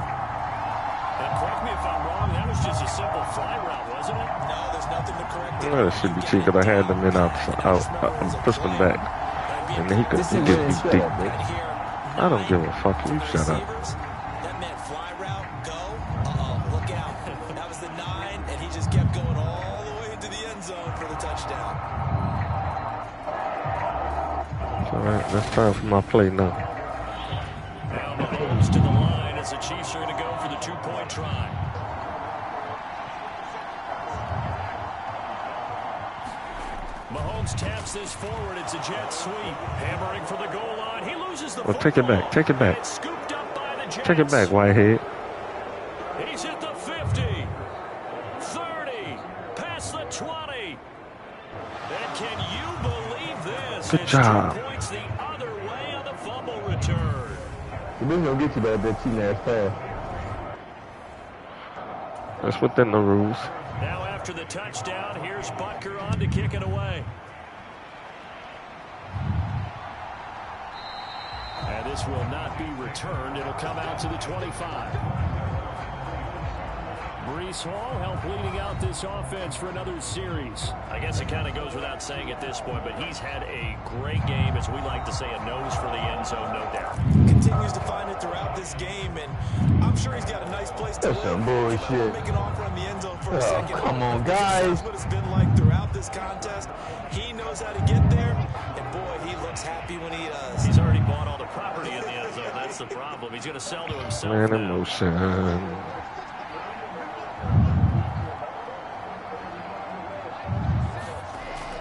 And correct me if I'm wrong, that was just a simple fly route, wasn't it? No, there's nothing to correct it. Well, it should be cheap because I had them in out, pushed them back. And he could This is get really me shut deep. up, man. I don't give a fuck. You shut up. That meant fly route, go. Look out. That was the 9, and he just kept going all the way into the end zone for the touchdown. All right, that's time for my play now. Now Mahomes to the line as the Chiefs are going to go for the 2-point try. Mahomes taps this forward. It's a jet sweep. Hammering for the goal line. He loses the football. Take it back. Take it back. It's scooped up by the Jets. Take it back, Whitehead. He's at the 50. 30. Past the 20. And can you believe this? Good It's job. 2 points the other way on the fumble return. This is gonna get you that cheating ass pass. That's within the rules. Now after the touchdown, here's Butker on to kick it away. And this will not be returned. It'll come out to the 25. Breece Hall helped leading out this offense for another series. I guess it kind of goes without saying at this point, but he's had a great game, as we like to say, a nose for the end zone, no doubt. Continues to find it throughout this game, and I'm sure he's got a nice place to That's live. some bullshit. Make an offer on the end zone for Oh, a second. come on, This guys. is what it's been like throughout this contest. He knows how to get there, and boy, he looks happy when he does. He's already bought all the property in the end zone. That's the problem. He's going to sell to himself Man, now. emotion.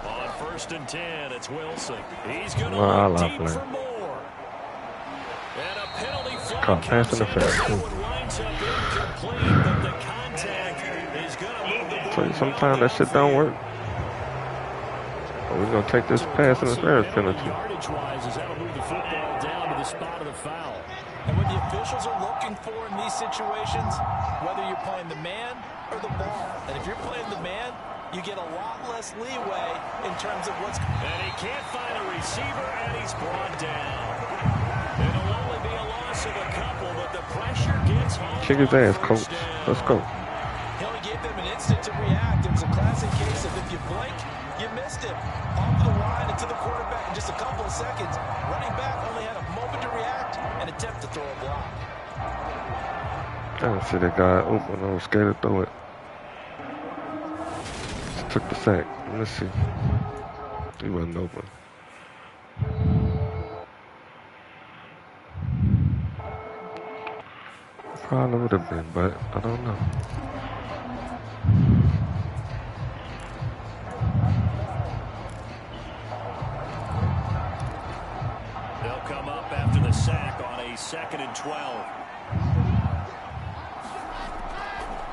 On 1st and 10, it's Wilson. He's going to Well, look I deep like for more. And a penalty flag Caught pass comes in. interference. That one winds up incomplete, but the contact is going to move the ball. So sometimes that shit don't work. We're going to take this pass interference penalty. Yardage-wise, as that'll move the football down to the spot of the foul. And what the officials are looking for in these situations, whether you're playing the man or the ball, and if you're playing the man, you get a lot less leeway in terms of what's... And he can't find a receiver, and he's brought down. It'll only be a loss of a couple, but the pressure gets home. Kick his ass, coach. Let's go. He only gave them an instant to react. It was a classic case of if you blink, you missed him. Off the line and to the quarterback in just a couple of seconds. Running back only had a moment to react and attempt to throw a block. I didn't see that guy open. I was scared to throw it. Just took the sack. Let's see. He wasn't open. Probably would have been, but I don't know. They'll come up after the sack on a 2nd and 12.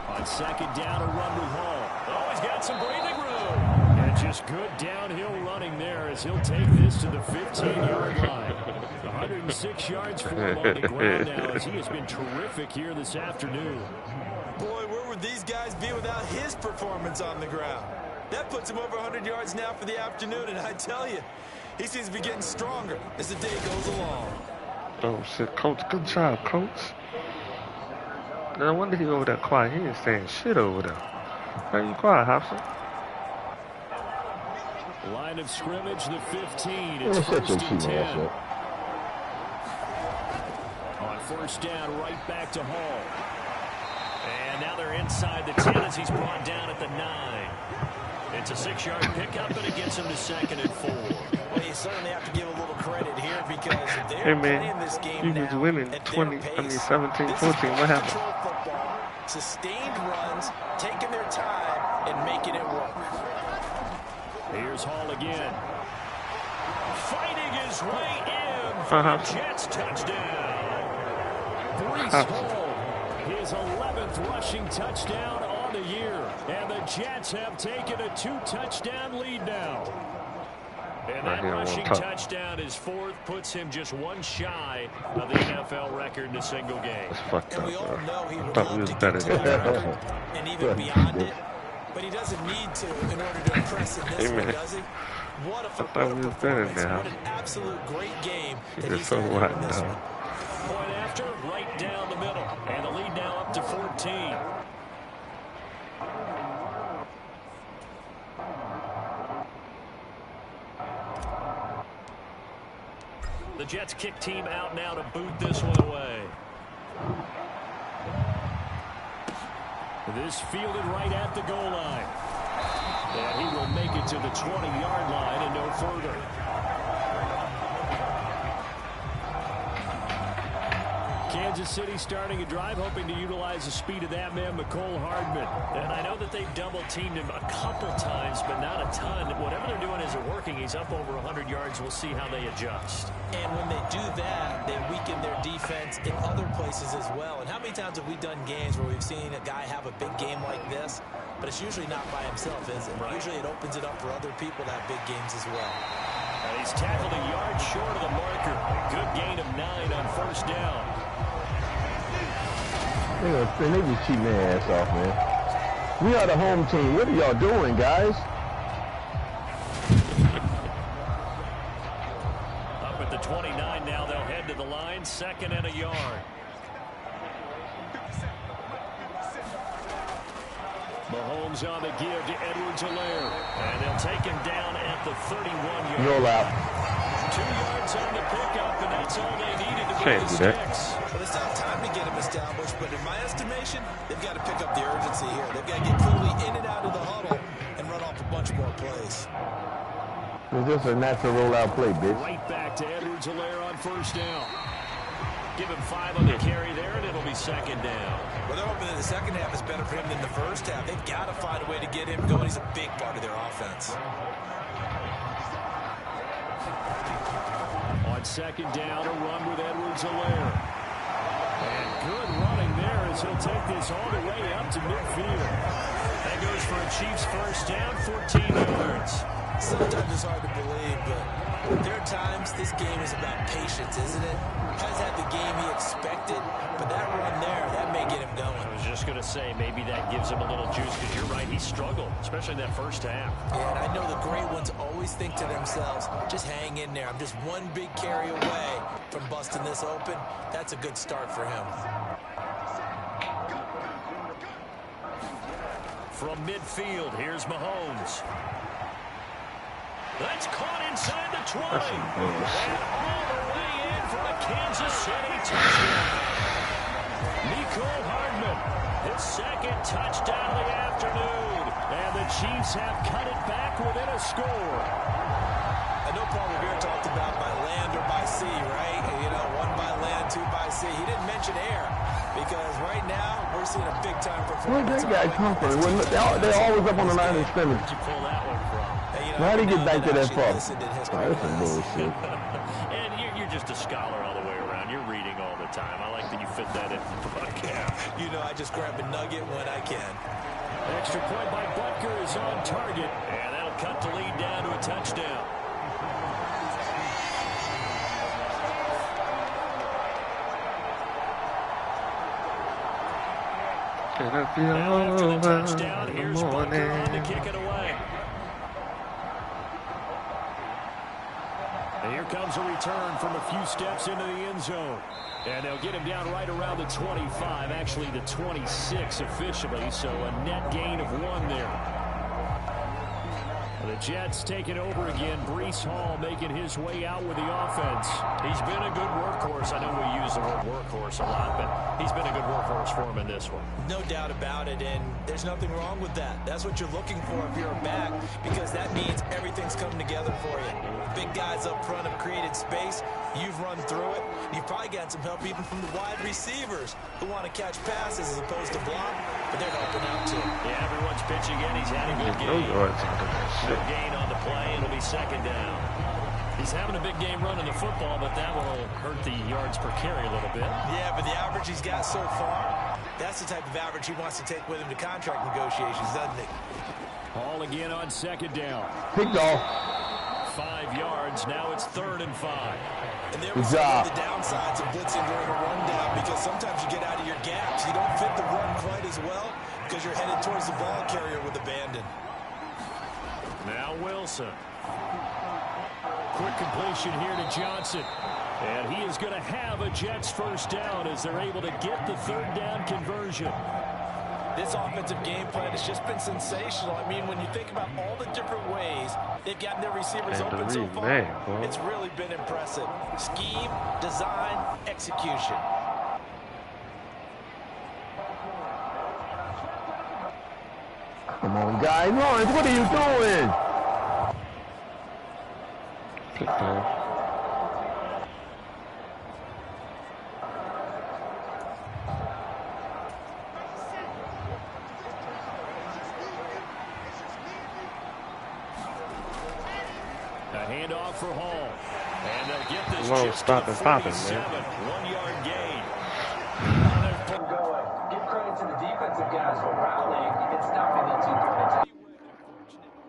On 2nd down, a run with Hall. Oh, he's got some breathing room. And just good downhill running there as he'll take this to the 15-yard line. 106 yards for him on the ground now as he has been terrific here this afternoon. Boy, where would these guys be without his performance on the ground? That puts him over 100 yards now for the afternoon, and I tell you, he seems to be getting stronger as the day goes along. Oh, shit. Coach, good job, Coach. No wonder he over there quiet. He ain't saying shit over there. Why you quiet, Hobson? Line of scrimmage, the 15. It's first and 10. On first down, right back to Hall. And now they're inside the 10 as he's brought down at the 9. It's a 6-yard pickup, and it gets him to 2nd and 4. Well, you certainly have to give a little credit here because they're playing this game now. You was winning 17-14. What happened? Football, sustained runs, taking their time, and making it work. Here's Hall again. Fighting his way in for the Jets touchdown. Breece Hall, his 11th rushing touchdown on the year. And the Jets have taken a 2-touchdown lead now. And that rushing touchdown is 4th, puts him just one shy of the NFL record in a single game. That's fucked up, And we all know he would thought love we was to better get to than that that. record and even beyond it. But he doesn't need to in order to impress in this one, does he? What a performance. What an absolute great game that he's having in this one. Point after, right down the middle. And the lead now up to 14. The Jets kick team out now to boot this one away. This fielded right at the goal line. And he will make it to the 20-yard line and no further. Kansas City starting a drive, hoping to utilize the speed of that man, McCole Hardman. And I know that they've double-teamed him a couple times, but not a ton. Whatever they're doing isn't working. He's up over 100 yards. We'll see how they adjust. And when they do that, they weaken their defense in other places as well. And how many times have we done games where we've seen a guy have a big game like this, but it's usually not by himself, is it? Right. Usually it opens it up for other people to have big games as well. And he's tackled a yard short of the marker. Good gain of 9 on first down. They just cheating their ass off, man. We are the home team. What are y'all doing, guys? Up at the 29 now, they'll head to the line. 2nd and a yard. Mahomes on the give to Edwards-Helaire. And they'll take him down at the 31-yard. Roll out. 2 yards on the pickup, and that's all they needed to Can't beat do the that. Sticks. Well, it's not time to get him established, but in my estimation, they've got to pick up the urgency here. They've got to get quickly in and out of the huddle and run off a bunch more plays. It's just a natural rollout play, bitch. Right back to Edwards-Helaire on first down. Give him 5 on the carry there, and it'll be 2nd down. Well, they're hoping that the second half is better for him than the first half. They've got to find a way to get him going. He's a big part of their offense. On 2nd down, a run with Edwards-Helaire. And good running there as he'll take this all the way up to midfield. That goes for a Chiefs first down, 14 yards. Sometimes it's hard to believe, but there are times this game is about patience, isn't it? Has had the game he expected, but that run there, that may get him going. I was just going to say, maybe that gives him a little juice, because you're right, he struggled, especially in that first half. Yeah, and I know the great ones always think to themselves, just hang in there. I'm just one big carry away from busting this open. That's a good start for him. From midfield, here's Mahomes. That's caught inside the 20. And all the way in for a Kansas City touchdown. McCole Hardman, his 2nd touchdown of the afternoon. And the Chiefs have cut it back within a score. I know Paul Revere talked about by land or by sea, right? You know, 1 by land, 2 by sea. He didn't mention air because right now we're seeing a big-time performance. Where'd that guy come from? They're always up on the line of scrimmage. Where'd you pull that one from? How did he get back to that far? That's some bullshit. And you're just a scholar all the way around. You're reading all the time. I like that you fit that in the broadcast. You know, I just grab a nugget when I can. Extra point by Butker is on target. And that'll cut the lead down to a touchdown. It'll be Now after the over touchdown, here's Butker on to kick it away. And here comes a return from a few steps into the end zone. And they'll get him down right around the 25, actually the 26 officially, so a net gain of 1 there. The Jets taking over again. Breece Hall making his way out with the offense. He's been a good workhorse. I know we use the word workhorse a lot, but he's been a good workhorse for him in this one. No doubt about it, and there's nothing wrong with that. That's what you're looking for if you're a back, because that means everything's coming together for you. Big guys up front have created space. You've run through it. You've probably got some help even from the wide receivers who want to catch passes as opposed to block, but they're helping out too. Yeah, everyone's pitching in. He's had a good game. Good gain on the play. It'll be 2nd down. He's having a big game running the football, but that will hurt the yards per carry a little bit. Yeah, but the average he's got so far, that's the type of average he wants to take with him to contract negotiations, doesn't he? Hall again on 2nd down. Picked off. 5 yards. Now it's 3rd and 5. And there was some of the downsides of blitzing during a rundown, because sometimes you get out of your gaps. You don't fit the run quite as well because you're headed towards the ball carrier with abandon. Now Wilson. Quick completion here to Johnson. And he is going to have a Jets 1st down as they're able to get the 3rd down conversion. This offensive game plan has just been sensational. I mean, when you think about all the different ways they've gotten their receivers open so far, it's really been impressive. Scheme, design, execution. Come on, guys. Lawrence, what are you doing? Picked off. Handoff for Hall. And they'll get this just stop and pop it, man. 1-yard gain. Going. Give credit to the defensive guys for rallying and stopping the 2 points.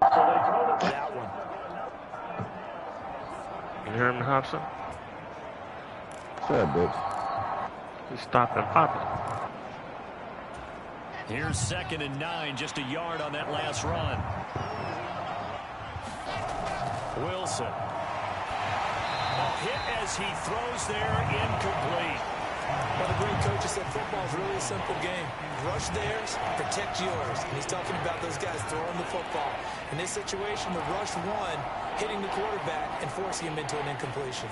So they called it that one. You hear him, Hobson? Shut up, bitch. He stopped and popped it. Here's 2nd and 9, just a yard on that last run. Wilson. A hit as he throws there, incomplete. Well, the great coach said football is really a simple game. Rush theirs, protect yours. And he's talking about those guys throwing the football. In this situation, the rush one, hitting the quarterback and forcing him into an incompletion.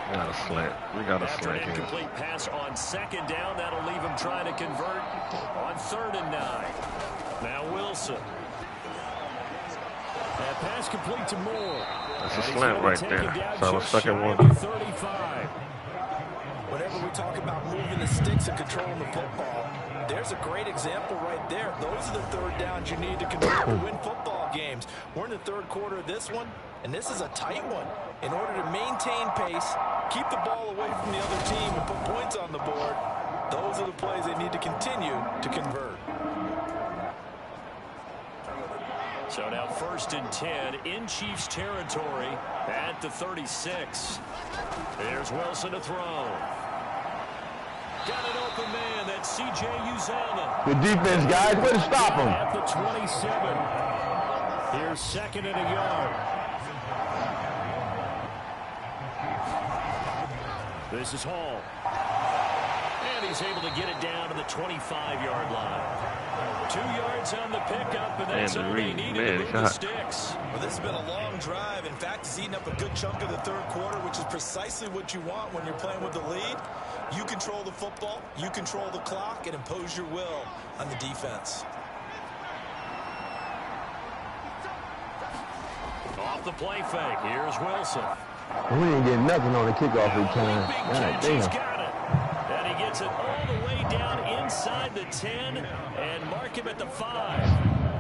We got a slant. We got a After slant an here. incomplete pass on 2nd down, that'll leave him trying to convert on 3rd and 9. Now Wilson. That pass complete to Moore. That's a slant right there. So I was stuck at 1. 35. Whenever we talk about moving the sticks and controlling the football, there's a great example right there. Those are the 3rd downs you need to convert to win football games. We're in the 3rd quarter of this one, and this is a tight one. In order to maintain pace, keep the ball away from the other team, and put points on the board, those are the plays they need to continue to convert. So now 1st and 10 in Chiefs territory at the 36. There's Wilson to throw. Got an open man. That's C.J. Uzomah. Good defense, guys. Way to stop him. At the 27. Here's 2nd and a yard. This is Hall. And he's able to get it down to the 25-yard line. 2 yards on the pickup, and that's all they needed to move the sticks. Well, this has been a long drive. In fact, it's eaten up a good chunk of the 3rd quarter, which is precisely what you want when you're playing with the lead. You control the football, you control the clock, and impose your will on the defense. Off the play fake, here's Wilson. We didn't get nothing on the kickoff return. God He's damn. got it. And he gets it all the way down inside the 10 and mark him at the 5.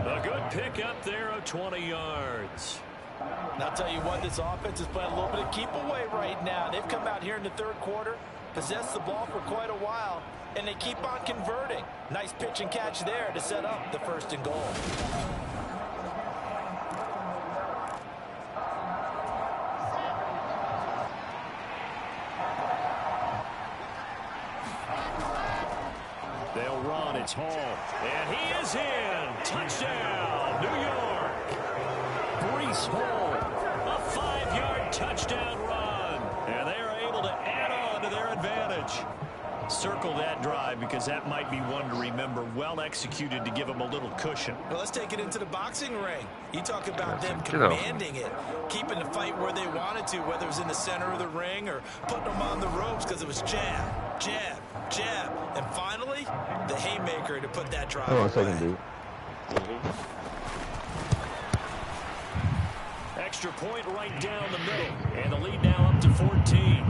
A good pickup there of 20 yards. And I'll tell you what, this offense is playing a little bit of keep away right now. They've come out here in the 3rd quarter, possessed the ball for quite a while, and they keep on converting. Nice pitch and catch there to set up the 1st and goal. They'll run. It's Hall. And he is in. Touchdown, New York. Breece Hall. A 5-yard touchdown run. And they are able to add on to their advantage. Circle that drive because that might be one to remember. Well executed to give them a little cushion. Well, let's take it into the boxing ring. You talk about them commanding it, keeping the fight where they wanted to, whether it was in the center of the ring or putting them on the ropes because it was jab, jab, jab. And finally, the haymaker to put that drive away. Second, dude. Extra point right down the middle. And the lead now up to 14.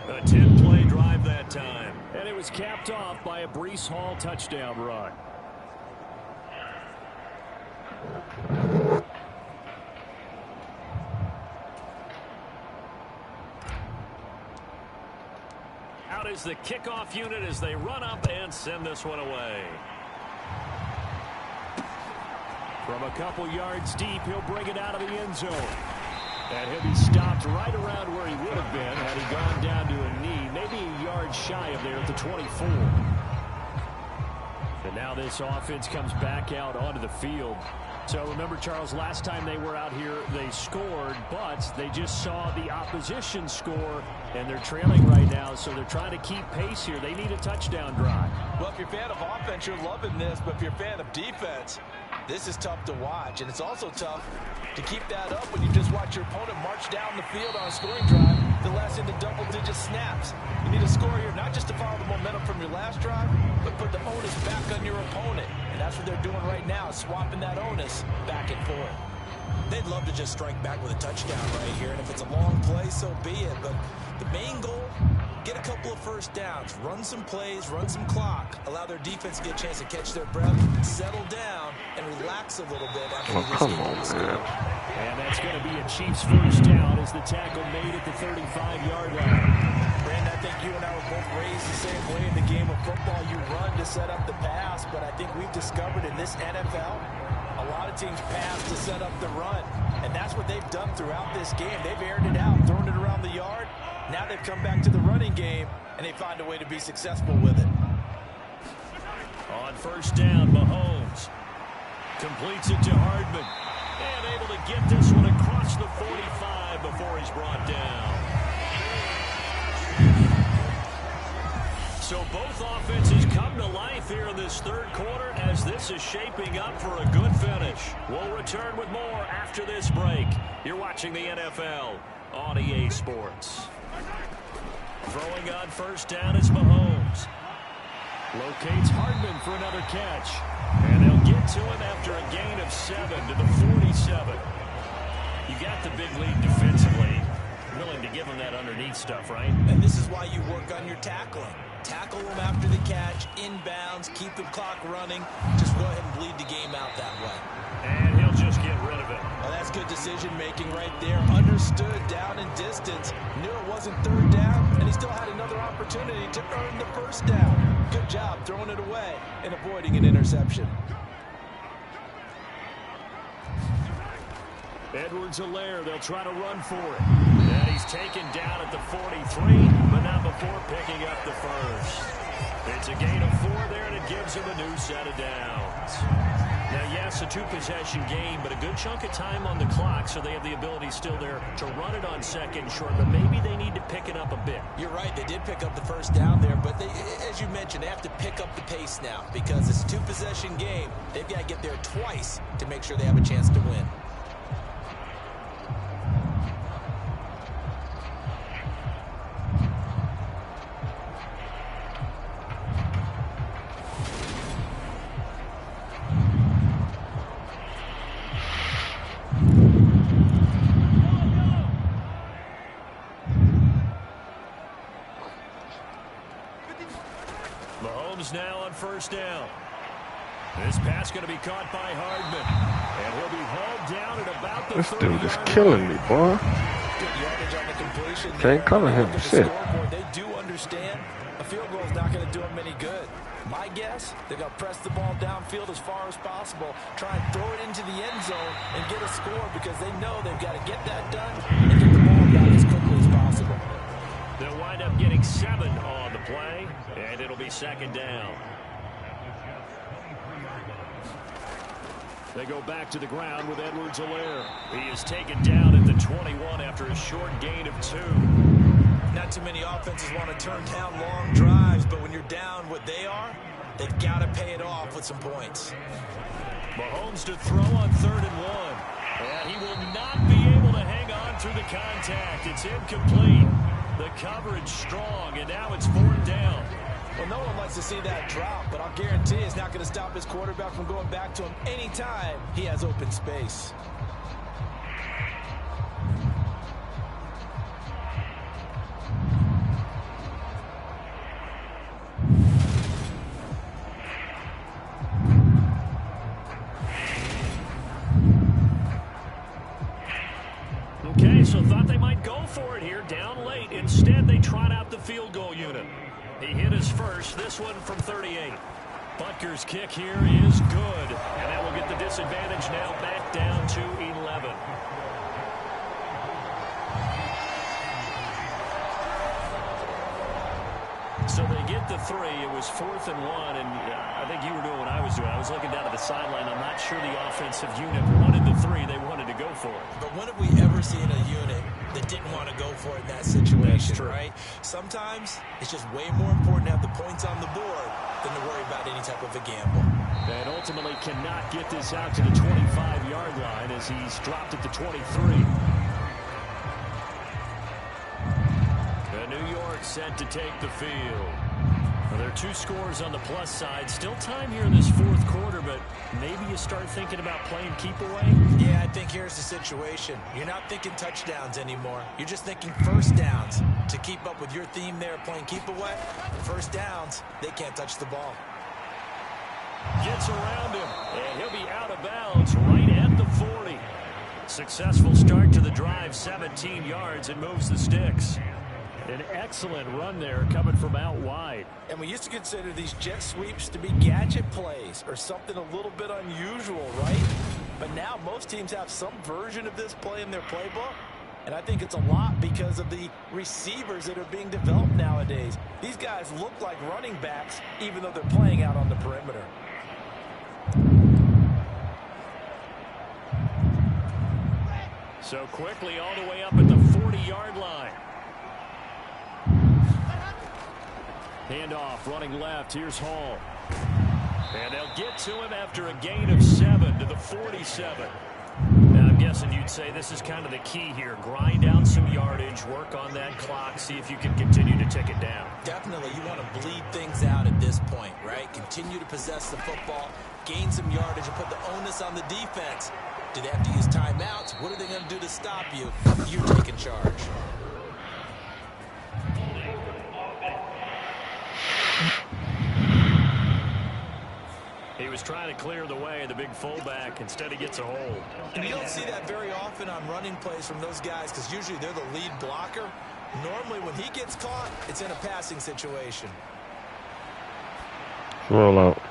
A 10-play drive that time. And it was capped off by a Breece Hall touchdown run. Out is the kickoff unit as they run up and send this one away. From a couple yards deep, he'll bring it out of the end zone. And he'll be stopped right around where he would have been had he gone down to a knee, maybe a yard shy of there at the 24. And now this offense comes back out onto the field. So remember, Charles, last time they were out here, they scored, but they just saw the opposition score, and they're trailing right now, so they're trying to keep pace here. They need a touchdown drive. Well, if you're a fan of offense, you're loving this, but if you're a fan of defense, this is tough to watch, and it's also tough to keep that up when you just watch your opponent march down the field on a scoring drive that lasts into double-digit snaps. You need a score here, not just to follow the momentum from your last drive, but put the onus back on your opponent. And that's what they're doing right now, swapping that onus back and forth. They'd love to just strike back with a touchdown right here, and if it's a long play, so be it. But the main goal, get a couple of first downs, run some plays, run some clock, allow their defense to get a chance to catch their breath, settle down, and relax a little bit after they just hit the score. And that's going to be a Chiefs first down as the tackle made at the 35-yard line. Brandon, I think you and I were both raised the same way in the game of football. You run to set up the pass, but I think we've discovered in this NFL, a lot of teams pass to set up the run. And that's what they've done throughout this game. They've aired it out, thrown it around the yard. Now they've come back to the running game, and they find a way to be successful with it. On first down, Mahomes completes it to Hardman. And able to get this one across the 45 before he's brought down. So both offenses come to life here in this third quarter as this is shaping up for a good finish. We'll return with more after this break. You're watching the NFL on EA Sports. Throwing on first down is Mahomes. Locates Hardman for another catch. And they'll get to him after a gain of 7 to the 47. You got the big lead defensively. Willing to give him that underneath stuff, right? And this is why you work on your tackling. Tackle them after the catch, inbounds, keep the clock running. Just go ahead and bleed the game out that way. And he'll just get rid of it. Well, that's good decision-making right there. Understood down and distance. Knew it wasn't third down, and he still had another opportunity to earn the first down. Good job throwing it away and avoiding an interception. Edwards-Helaire, they'll try to run for it. And he's taken down at the 43, but not before picking up the first. It's a gain of 4 there, and it gives him a new set of downs. Now, yes, a two-possession game, but a good chunk of time on the clock, so they have the ability still there to run it on second short, but maybe they need to pick it up a bit. You're right, they did pick up the first down there, but they, as you mentioned, they have to pick up the pace now because it's a two-possession game. They've got to get there twice to make sure they have a chance to win. Now on first down. This pass going to be caught by Hardman. And he'll be hauled down at about the 30-yard line. This dude is killing me, boy. Good yardage on the completion. Can't cover him. Shit. They do understand a field goal is not going to do them any good. My guess, they're going to press the ball downfield as far as possible, try and throw it into the end zone and get a score because they know they've got to get that done and get the ball back as quickly as possible. They'll wind up getting 7 on the play, and it'll be second down. They go back to the ground with Edwards-Helaire. He is taken down at the 21 after a short gain of 2. Not too many offenses want to turn down long drives, but when you're down what they are, they've got to pay it off with some points. Mahomes to throw on 3rd and 1. And he will not be able to hang on through the contact. It's incomplete. The coverage strong, and now it's 4th down. Well, no one likes to see that drop, but I'll guarantee it's not going to stop his quarterback from going back to him anytime he has open space. Okay, so thought they might go for it here, down late. Instead, they trot out the field goal unit. He hit his first, this one from 38. Butker's kick here is good, and that will get the disadvantage now back down to 11. So they get the 3. It was 4th and 1, and I think you were doing what I was doing. I was looking down at the sideline. I'm not sure the offensive unit wanted the 3. They wanted to go for it. But when have we ever seen a unit that didn't want to go for it in that situation, right? Sometimes it's just way more important to have the points on the board than to worry about any type of a gamble. And ultimately cannot get this out to the 25-yard line as he's dropped at the 23. New York set to take the field. Well, there are 2 scores on the plus side. Still time here in this 4th quarter, but maybe you start thinking about playing keep away? Yeah, I think here's the situation. You're not thinking touchdowns anymore. You're just thinking first downs. To keep up with your theme there, playing keep away, first downs, they can't touch the ball. Gets around him, and he'll be out of bounds right at the 40. Successful start to the drive, 17 yards, and moves the sticks. An excellent run there coming from out wide. And we used to consider these jet sweeps to be gadget plays or something a little bit unusual, right? But now most teams have some version of this play in their playbook. And I think it's a lot because of the receivers that are being developed nowadays. These guys look like running backs even though they're playing out on the perimeter. So quickly all the way up at the 40-yard line. Handoff running left. Here's Hall. And they'll get to him after a gain of 7 to the 47. Now, I'm guessing you'd say this is kind of the key here. Grind out some yardage, work on that clock, see if you can continue to tick it down. Definitely, you want to bleed things out at this point, right? Continue to possess the football, gain some yardage, and put the onus on the defense. Do they have to use timeouts? What are they going to do to stop you? You're taking charge. He was trying to clear the way, the big fullback. Instead, he gets a hold. And you don't see that very often on running plays from those guys because usually they're the lead blocker. Normally, when he gets caught, it's in a passing situation. Roll out.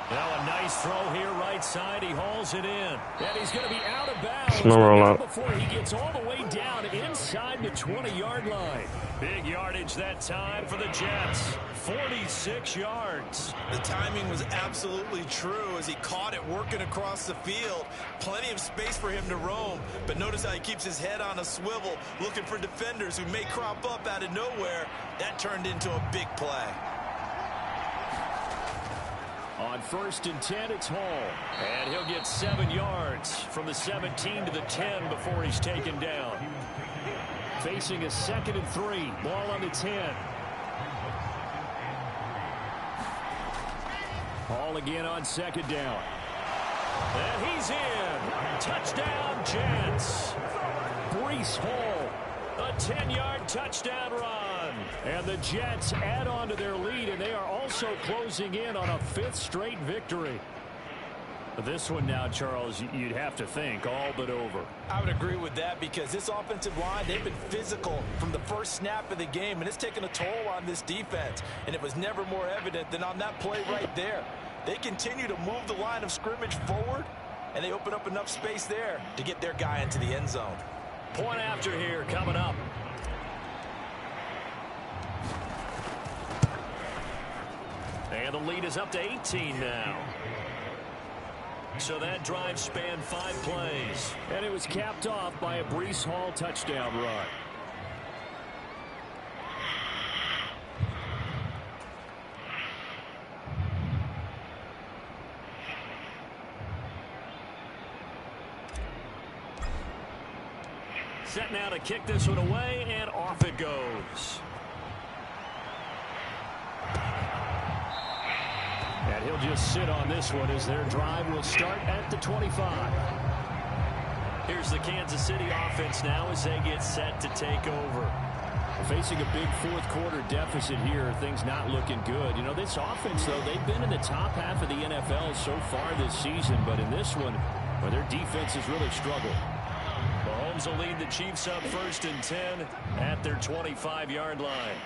Now a nice throw here, right side. He hauls it in. And he's going to be out of bounds before he gets all the way down inside the 20-yard line. Big yardage that time for the Jets. 46 yards. The timing was absolutely true as he caught it working across the field. Plenty of space for him to roam. But notice how he keeps his head on a swivel, looking for defenders who may crop up out of nowhere. That turned into a big play. On 1st and 10, it's Hall. And he'll get 7 yards from the 17 to the 10 before he's taken down. Facing a 2nd and 3. Ball on the 10. Hall again on 2nd down. And he's in. Touchdown, Jets. Breece Hall. A 10-yard touchdown run. And the Jets add on to their lead, and they are also closing in on a 5th straight victory. This one now, Charles, you'd have to think all but over. I would agree with that because this offensive line, they've been physical from the first snap of the game, and it's taken a toll on this defense. And it was never more evident than on that play right there. They continue to move the line of scrimmage forward, and they open up enough space there to get their guy into the end zone. Point after here coming up. And the lead is up to 18 now. So that drive spanned 5 plays. And it was capped off by a Breece Hall touchdown run. Set now to kick this one away, and off it goes. And he'll just sit on this one as their drive will start at the 25. Here's the Kansas City offense now as they get set to take over. Facing a big fourth quarter deficit here, things not looking good. You know, this offense, though, they've been in the top half of the NFL so far this season, but in this one, well, their defense has really struggled. Mahomes will lead the Chiefs up 1st and 10 at their 25-yard line.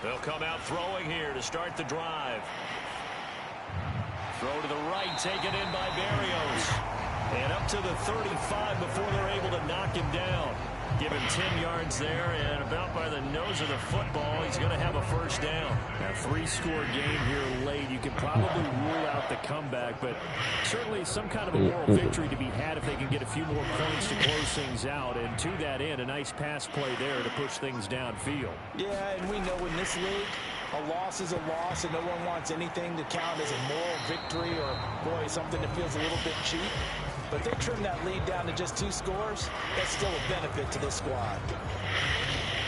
They'll come out throwing here to start the drive. Throw to the right, taken in by Berrios. And up to the 35 before they're able to knock him down. Give him 10 yards there, and about by the nose of the football, he's going to have a first down. A 3-score game here late. You can probably rule out the comeback, but certainly some kind of a moral victory to be had if they can get a few more points to close things out. And to that end, a nice pass play there to push things downfield. Yeah, and we know in this league, a loss is a loss, and no one wants anything to count as a moral victory or, boy, something that feels a little bit cheap. But they trim that lead down to just 2 scores. That's still a benefit to this squad.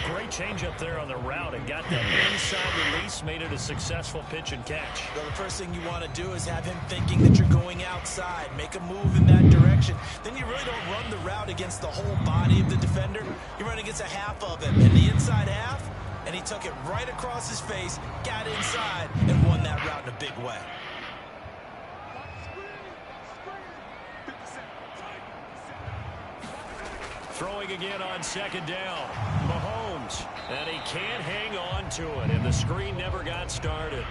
Great change up there on the route and got that inside release, made it a successful pitch and catch. Well, the first thing you want to do is have him thinking that you're going outside, make a move in that direction. Then you really don't run the route against the whole body of the defender. You run against a half of him, and the inside half, and he took it right across his face, got inside, and won that route in a big way. Throwing again on 2nd down. Mahomes, and he can't hang on to it, and the screen never got started.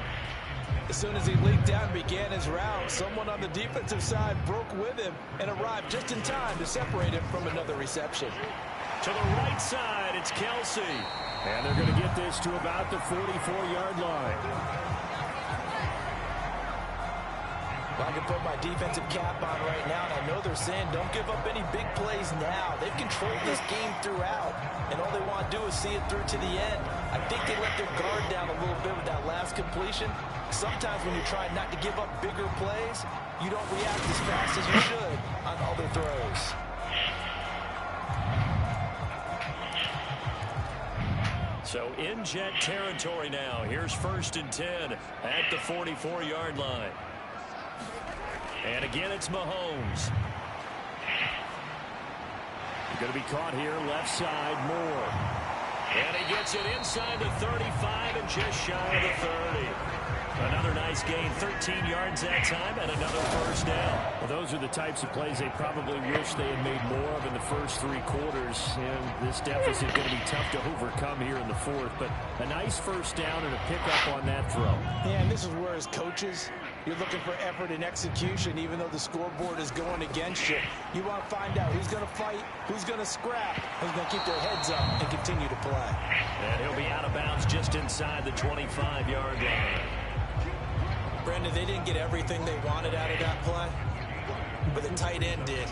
As soon as he leaked out and began his route, someone on the defensive side broke with him and arrived just in time to separate him from another reception. To the right side, it's Kelsey. And they're going to get this to about the 44-yard line. Well, I can put my defensive cap on right now, and I know they're saying don't give up any big plays now. They've controlled this game throughout, and all they want to do is see it through to the end. I think they let their guard down a little bit with that last completion. Sometimes when you try not to give up bigger plays, you don't react as fast as you should on all their throws. So in jet territory now. Here's 1st and 10 at the 44-yard line. And again, it's Mahomes. You're going to be caught here, left side, Moore. And he gets it inside the 35 and just shy of the 30. Another nice gain, 13 yards that time, and another first down. Well, those are the types of plays they probably wish they had made more of in the first 3 quarters. And this deficit going to be tough to overcome here in the 4th. But a nice first down and a pickup on that throw. Yeah, and this is where as coaches, you're looking for effort and execution, even though the scoreboard is going against you. You want to find out who's going to fight, who's going to scrap, who's going to keep their heads up and continue to play. And he'll be out of bounds just inside the 25-yard line. Brendan, they didn't get everything they wanted out of that play, but the tight end did.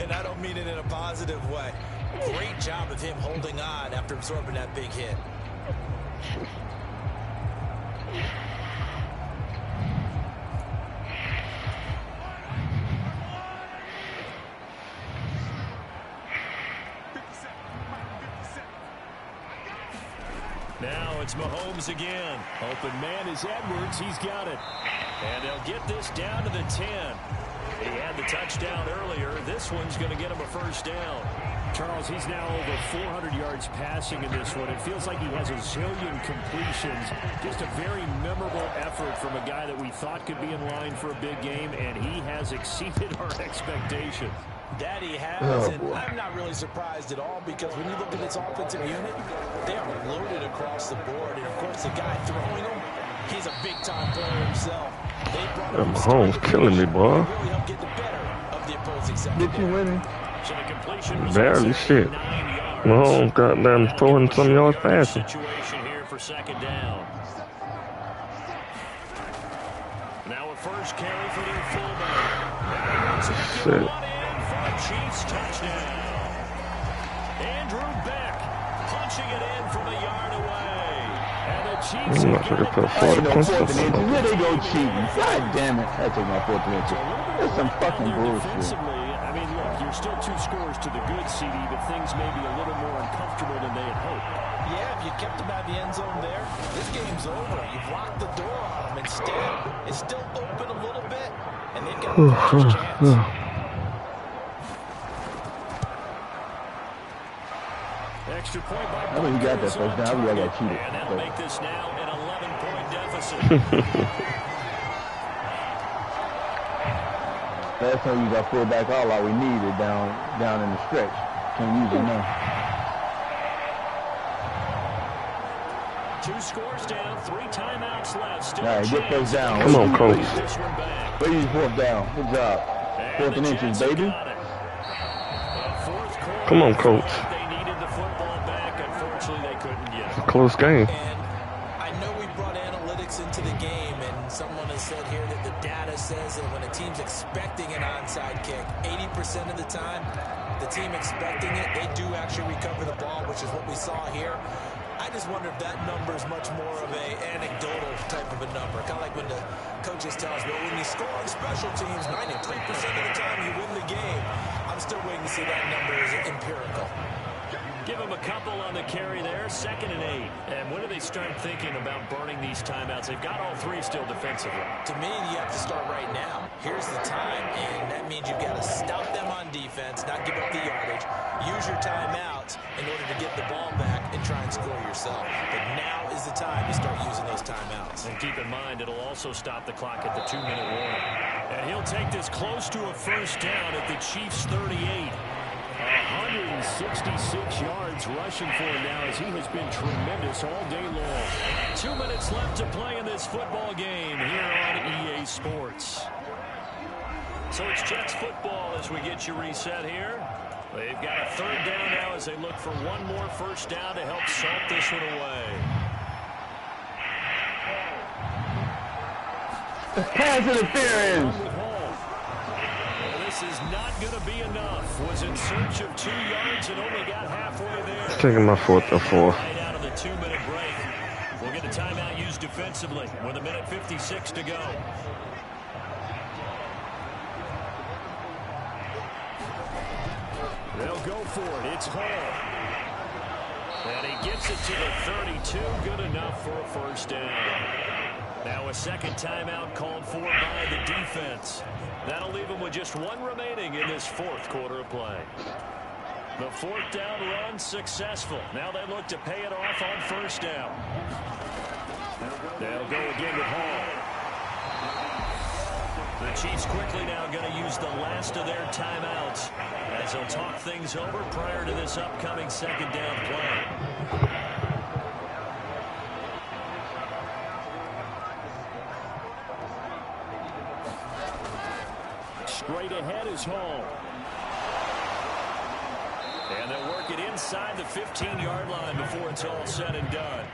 And I don't mean it in a positive way. Great job of him holding on after absorbing that big hit. Now it's Mahomes again. Open man is Edwards. He's got it. And they'll get this down to the 10. He had the touchdown earlier. This one's going to get him a first down. Charles, he's now over 400 yards passing in this one. It feels like he has a zillion completions. Just a very memorable effort from a guy that we thought could be in line for a big game, and he has exceeded our expectations. That he has, and I'm not really surprised at all, because when you look at this offensive unit, they are loaded across the board. And, of course, the guy throwing them, he's a big-time player himself. They brought him Mahomes killing me, boy. really help get the better of the opposing secondary. Did you win? So the completion was Barely shit. 9 yards. Mahomes got down 400 some yards passing. Situation here for 2nd down. Now first carry for their fullback. Shit. One in for a Chiefs touchdown. Andrew Beck punching it in from a yard away. And the Chiefs I'm not sure to put 40 points or something. Here they go cheating. God damn it. I take my 4th and inches. That's some fucking bullshit. I mean, look, you're still 2 scores to the good, CD, but things may be a little more uncomfortable than they had hoped. Yeah, if you kept them out of the end zone there, this game's over. You've locked the door on them. Instead, it's still open a little bit, and they've got a precious chance. Extra point by I mean, you got that first down. I got cheated. And that'll make this now an 11-point deficit. Last time you got fullback all out we needed down in the stretch. Can't use it now. 2 scores down, 3 timeouts left. Still All right, get first down. Come on, coach. this one back. Where you 4th down? Good job. 4th and inches, baby. Come on, coach. They needed the football back. Unfortunately, they couldn't get It's a close game. And I know we brought analytics into the game, and someone has said here that the data says that when a team's expecting an onside kick, 80% of the time, the team expecting it, they do actually recover the ball, which is what we saw here. I just wonder if that number is much more of a anecdotal type of a number. Kind of like when the coaches tell us, well, when you score on special teams, 93% of the time you win the game. I'm still waiting to see that number is empirical. Give them a couple on the carry there, 2nd and 8. And when do they start thinking about burning these timeouts? They've got all 3 still defensively. To me, you have to start right now. Here's the time, and that means you've got to stout them on defense, not give up the yardage. Use your timeouts in order to get the ball back and try and score yourself. But now is the time to start using those timeouts. And keep in mind, it'll also stop the clock at the 2-minute warning. And he'll take this close to a first down at the Chiefs' 38. 166 yards rushing for him now as he has been tremendous all day long. 2 minutes left to play in this football game here on EA Sports. So it's Jets football as we get you reset here. They've got a 3rd down now as they look for one more first down to help salt this one away. Pass interference. This is not going to be enough. Was in search of 2 yards and only got halfway there. Taking my 4th or 4. Right out of the 2-minute break. We'll get a timeout used defensively with 1:56 to go. They'll go for it. It's Hall. And he gets it to the 32. Good enough for a first down. Now a 2nd timeout called for by the defense. That'll leave them with just 1 remaining in this 4th quarter of play. The 4th down run successful. Now they look to pay it off on first down. They'll go again with Hall. The Chiefs quickly now going to use the last of their timeouts as they'll talk things over prior to this upcoming 2nd down play. Straight ahead is Hall. And they'll work it inside the 15-yard line before it's all said and done.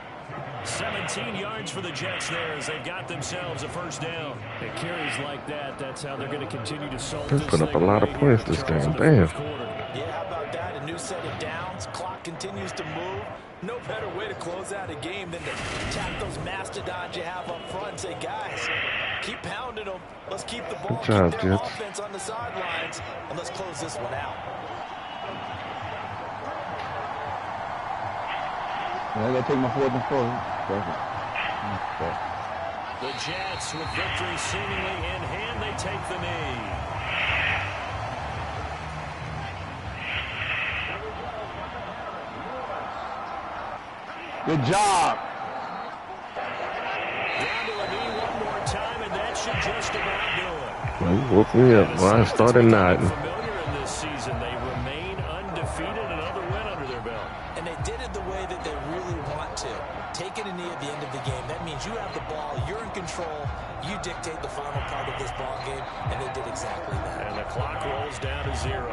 17 yards for the Jets there as they've got themselves a first down. It carries like that. That's how they're going to continue to solve They this put up a thing lot of right points here this at the game. start of the Damn. fourth quarter. Yeah, how about that? A new set of downs. Clock continues to move. No better way to close out a game than to tap those mastodons you have up front and say, guys, keep pounding them. Let's keep the ball. Good job, keep their Jets. offense on the sidelines, and let's close this one out. I gotta take my 4th and 4. Perfect. Okay. The Jets with victory seemingly in hand, they take the knee. Good job. Down to a knee one more time, and that should just about do it. Well, you woke me up. Well, I started nodding. Familiar in this season, they remain undefeated, another win under their belt. And they did it the way that they really want to. Taking a knee at the end of the game, that means you have the ball, you're in control, you dictate the final part of this ball game, and they did exactly that. And the clock rolls down to 0.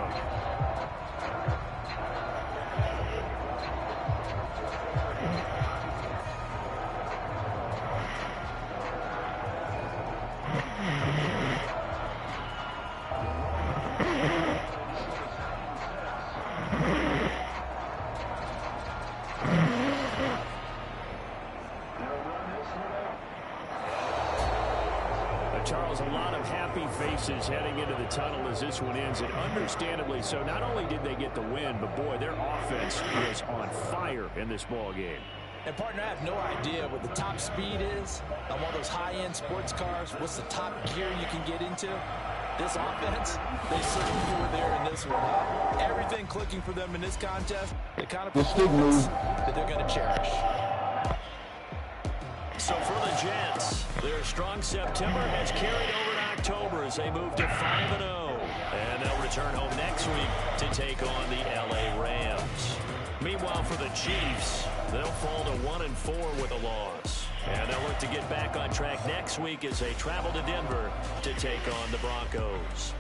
Charles, a lot of happy faces heading into the tunnel as this one ends, and understandably so. Not only did they get the win, but boy, their offense was on fire in this ball game. And partner, I have no idea what the top speed is on one of those high-end sports cars. What's the top gear you can get into? This offense, they certainly were there in this one. Huh? Everything clicking for them in this contest, the kind of performance that they're going to cherish. So for the Jets, their strong September has carried over to October as they move to 5-0. And they'll return home next week to take on the LA Rams. Meanwhile, for the Chiefs, they'll fall to 1-4 with a loss. And they'll look to get back on track next week as they travel to Denver to take on the Broncos.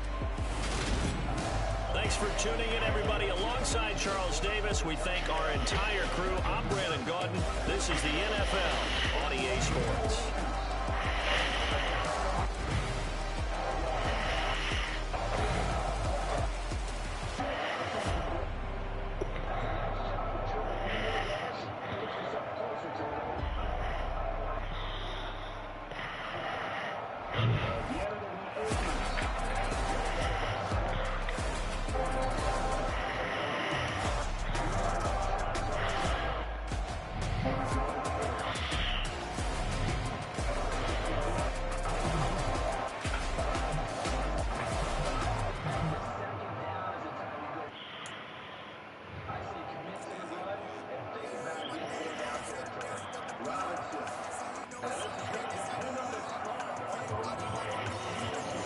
Thanks for tuning in, everybody. Alongside Charles Davis, we thank our entire crew. I'm Brandon Gaudin. This is the NFL on EA Sports.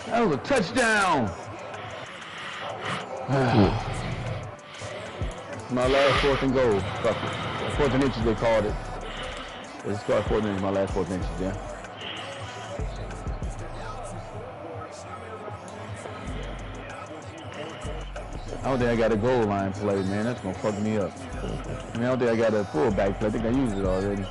That was a touchdown. My last 4th and goal. 4th and inches they called it. It's called 4th and inches, my last 4th inches, yeah. I don't think I got a goal line play, man. That's gonna fuck me up. I mean, I don't think I got a fullback play. I think I used it already.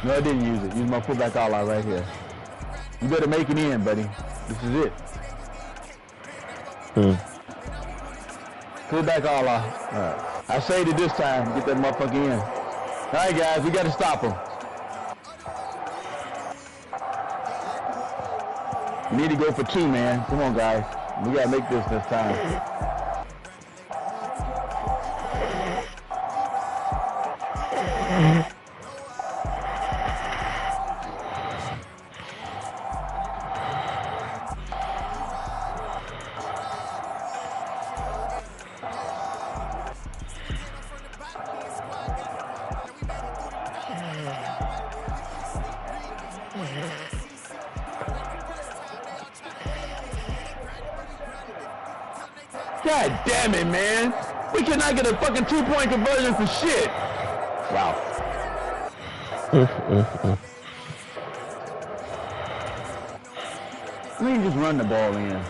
No, I didn't use it. Use my fullback all out right here. You better make it in, buddy. This is it. Fullback all out. All right. I saved it this time. Get that motherfucker in. All right, guys. We got to stop him. We need to go for 2, man. Come on, guys. We got to make this time. God damn it, man. We cannot get a fucking 2-point conversion for shit. Wow. Let me just run the ball in.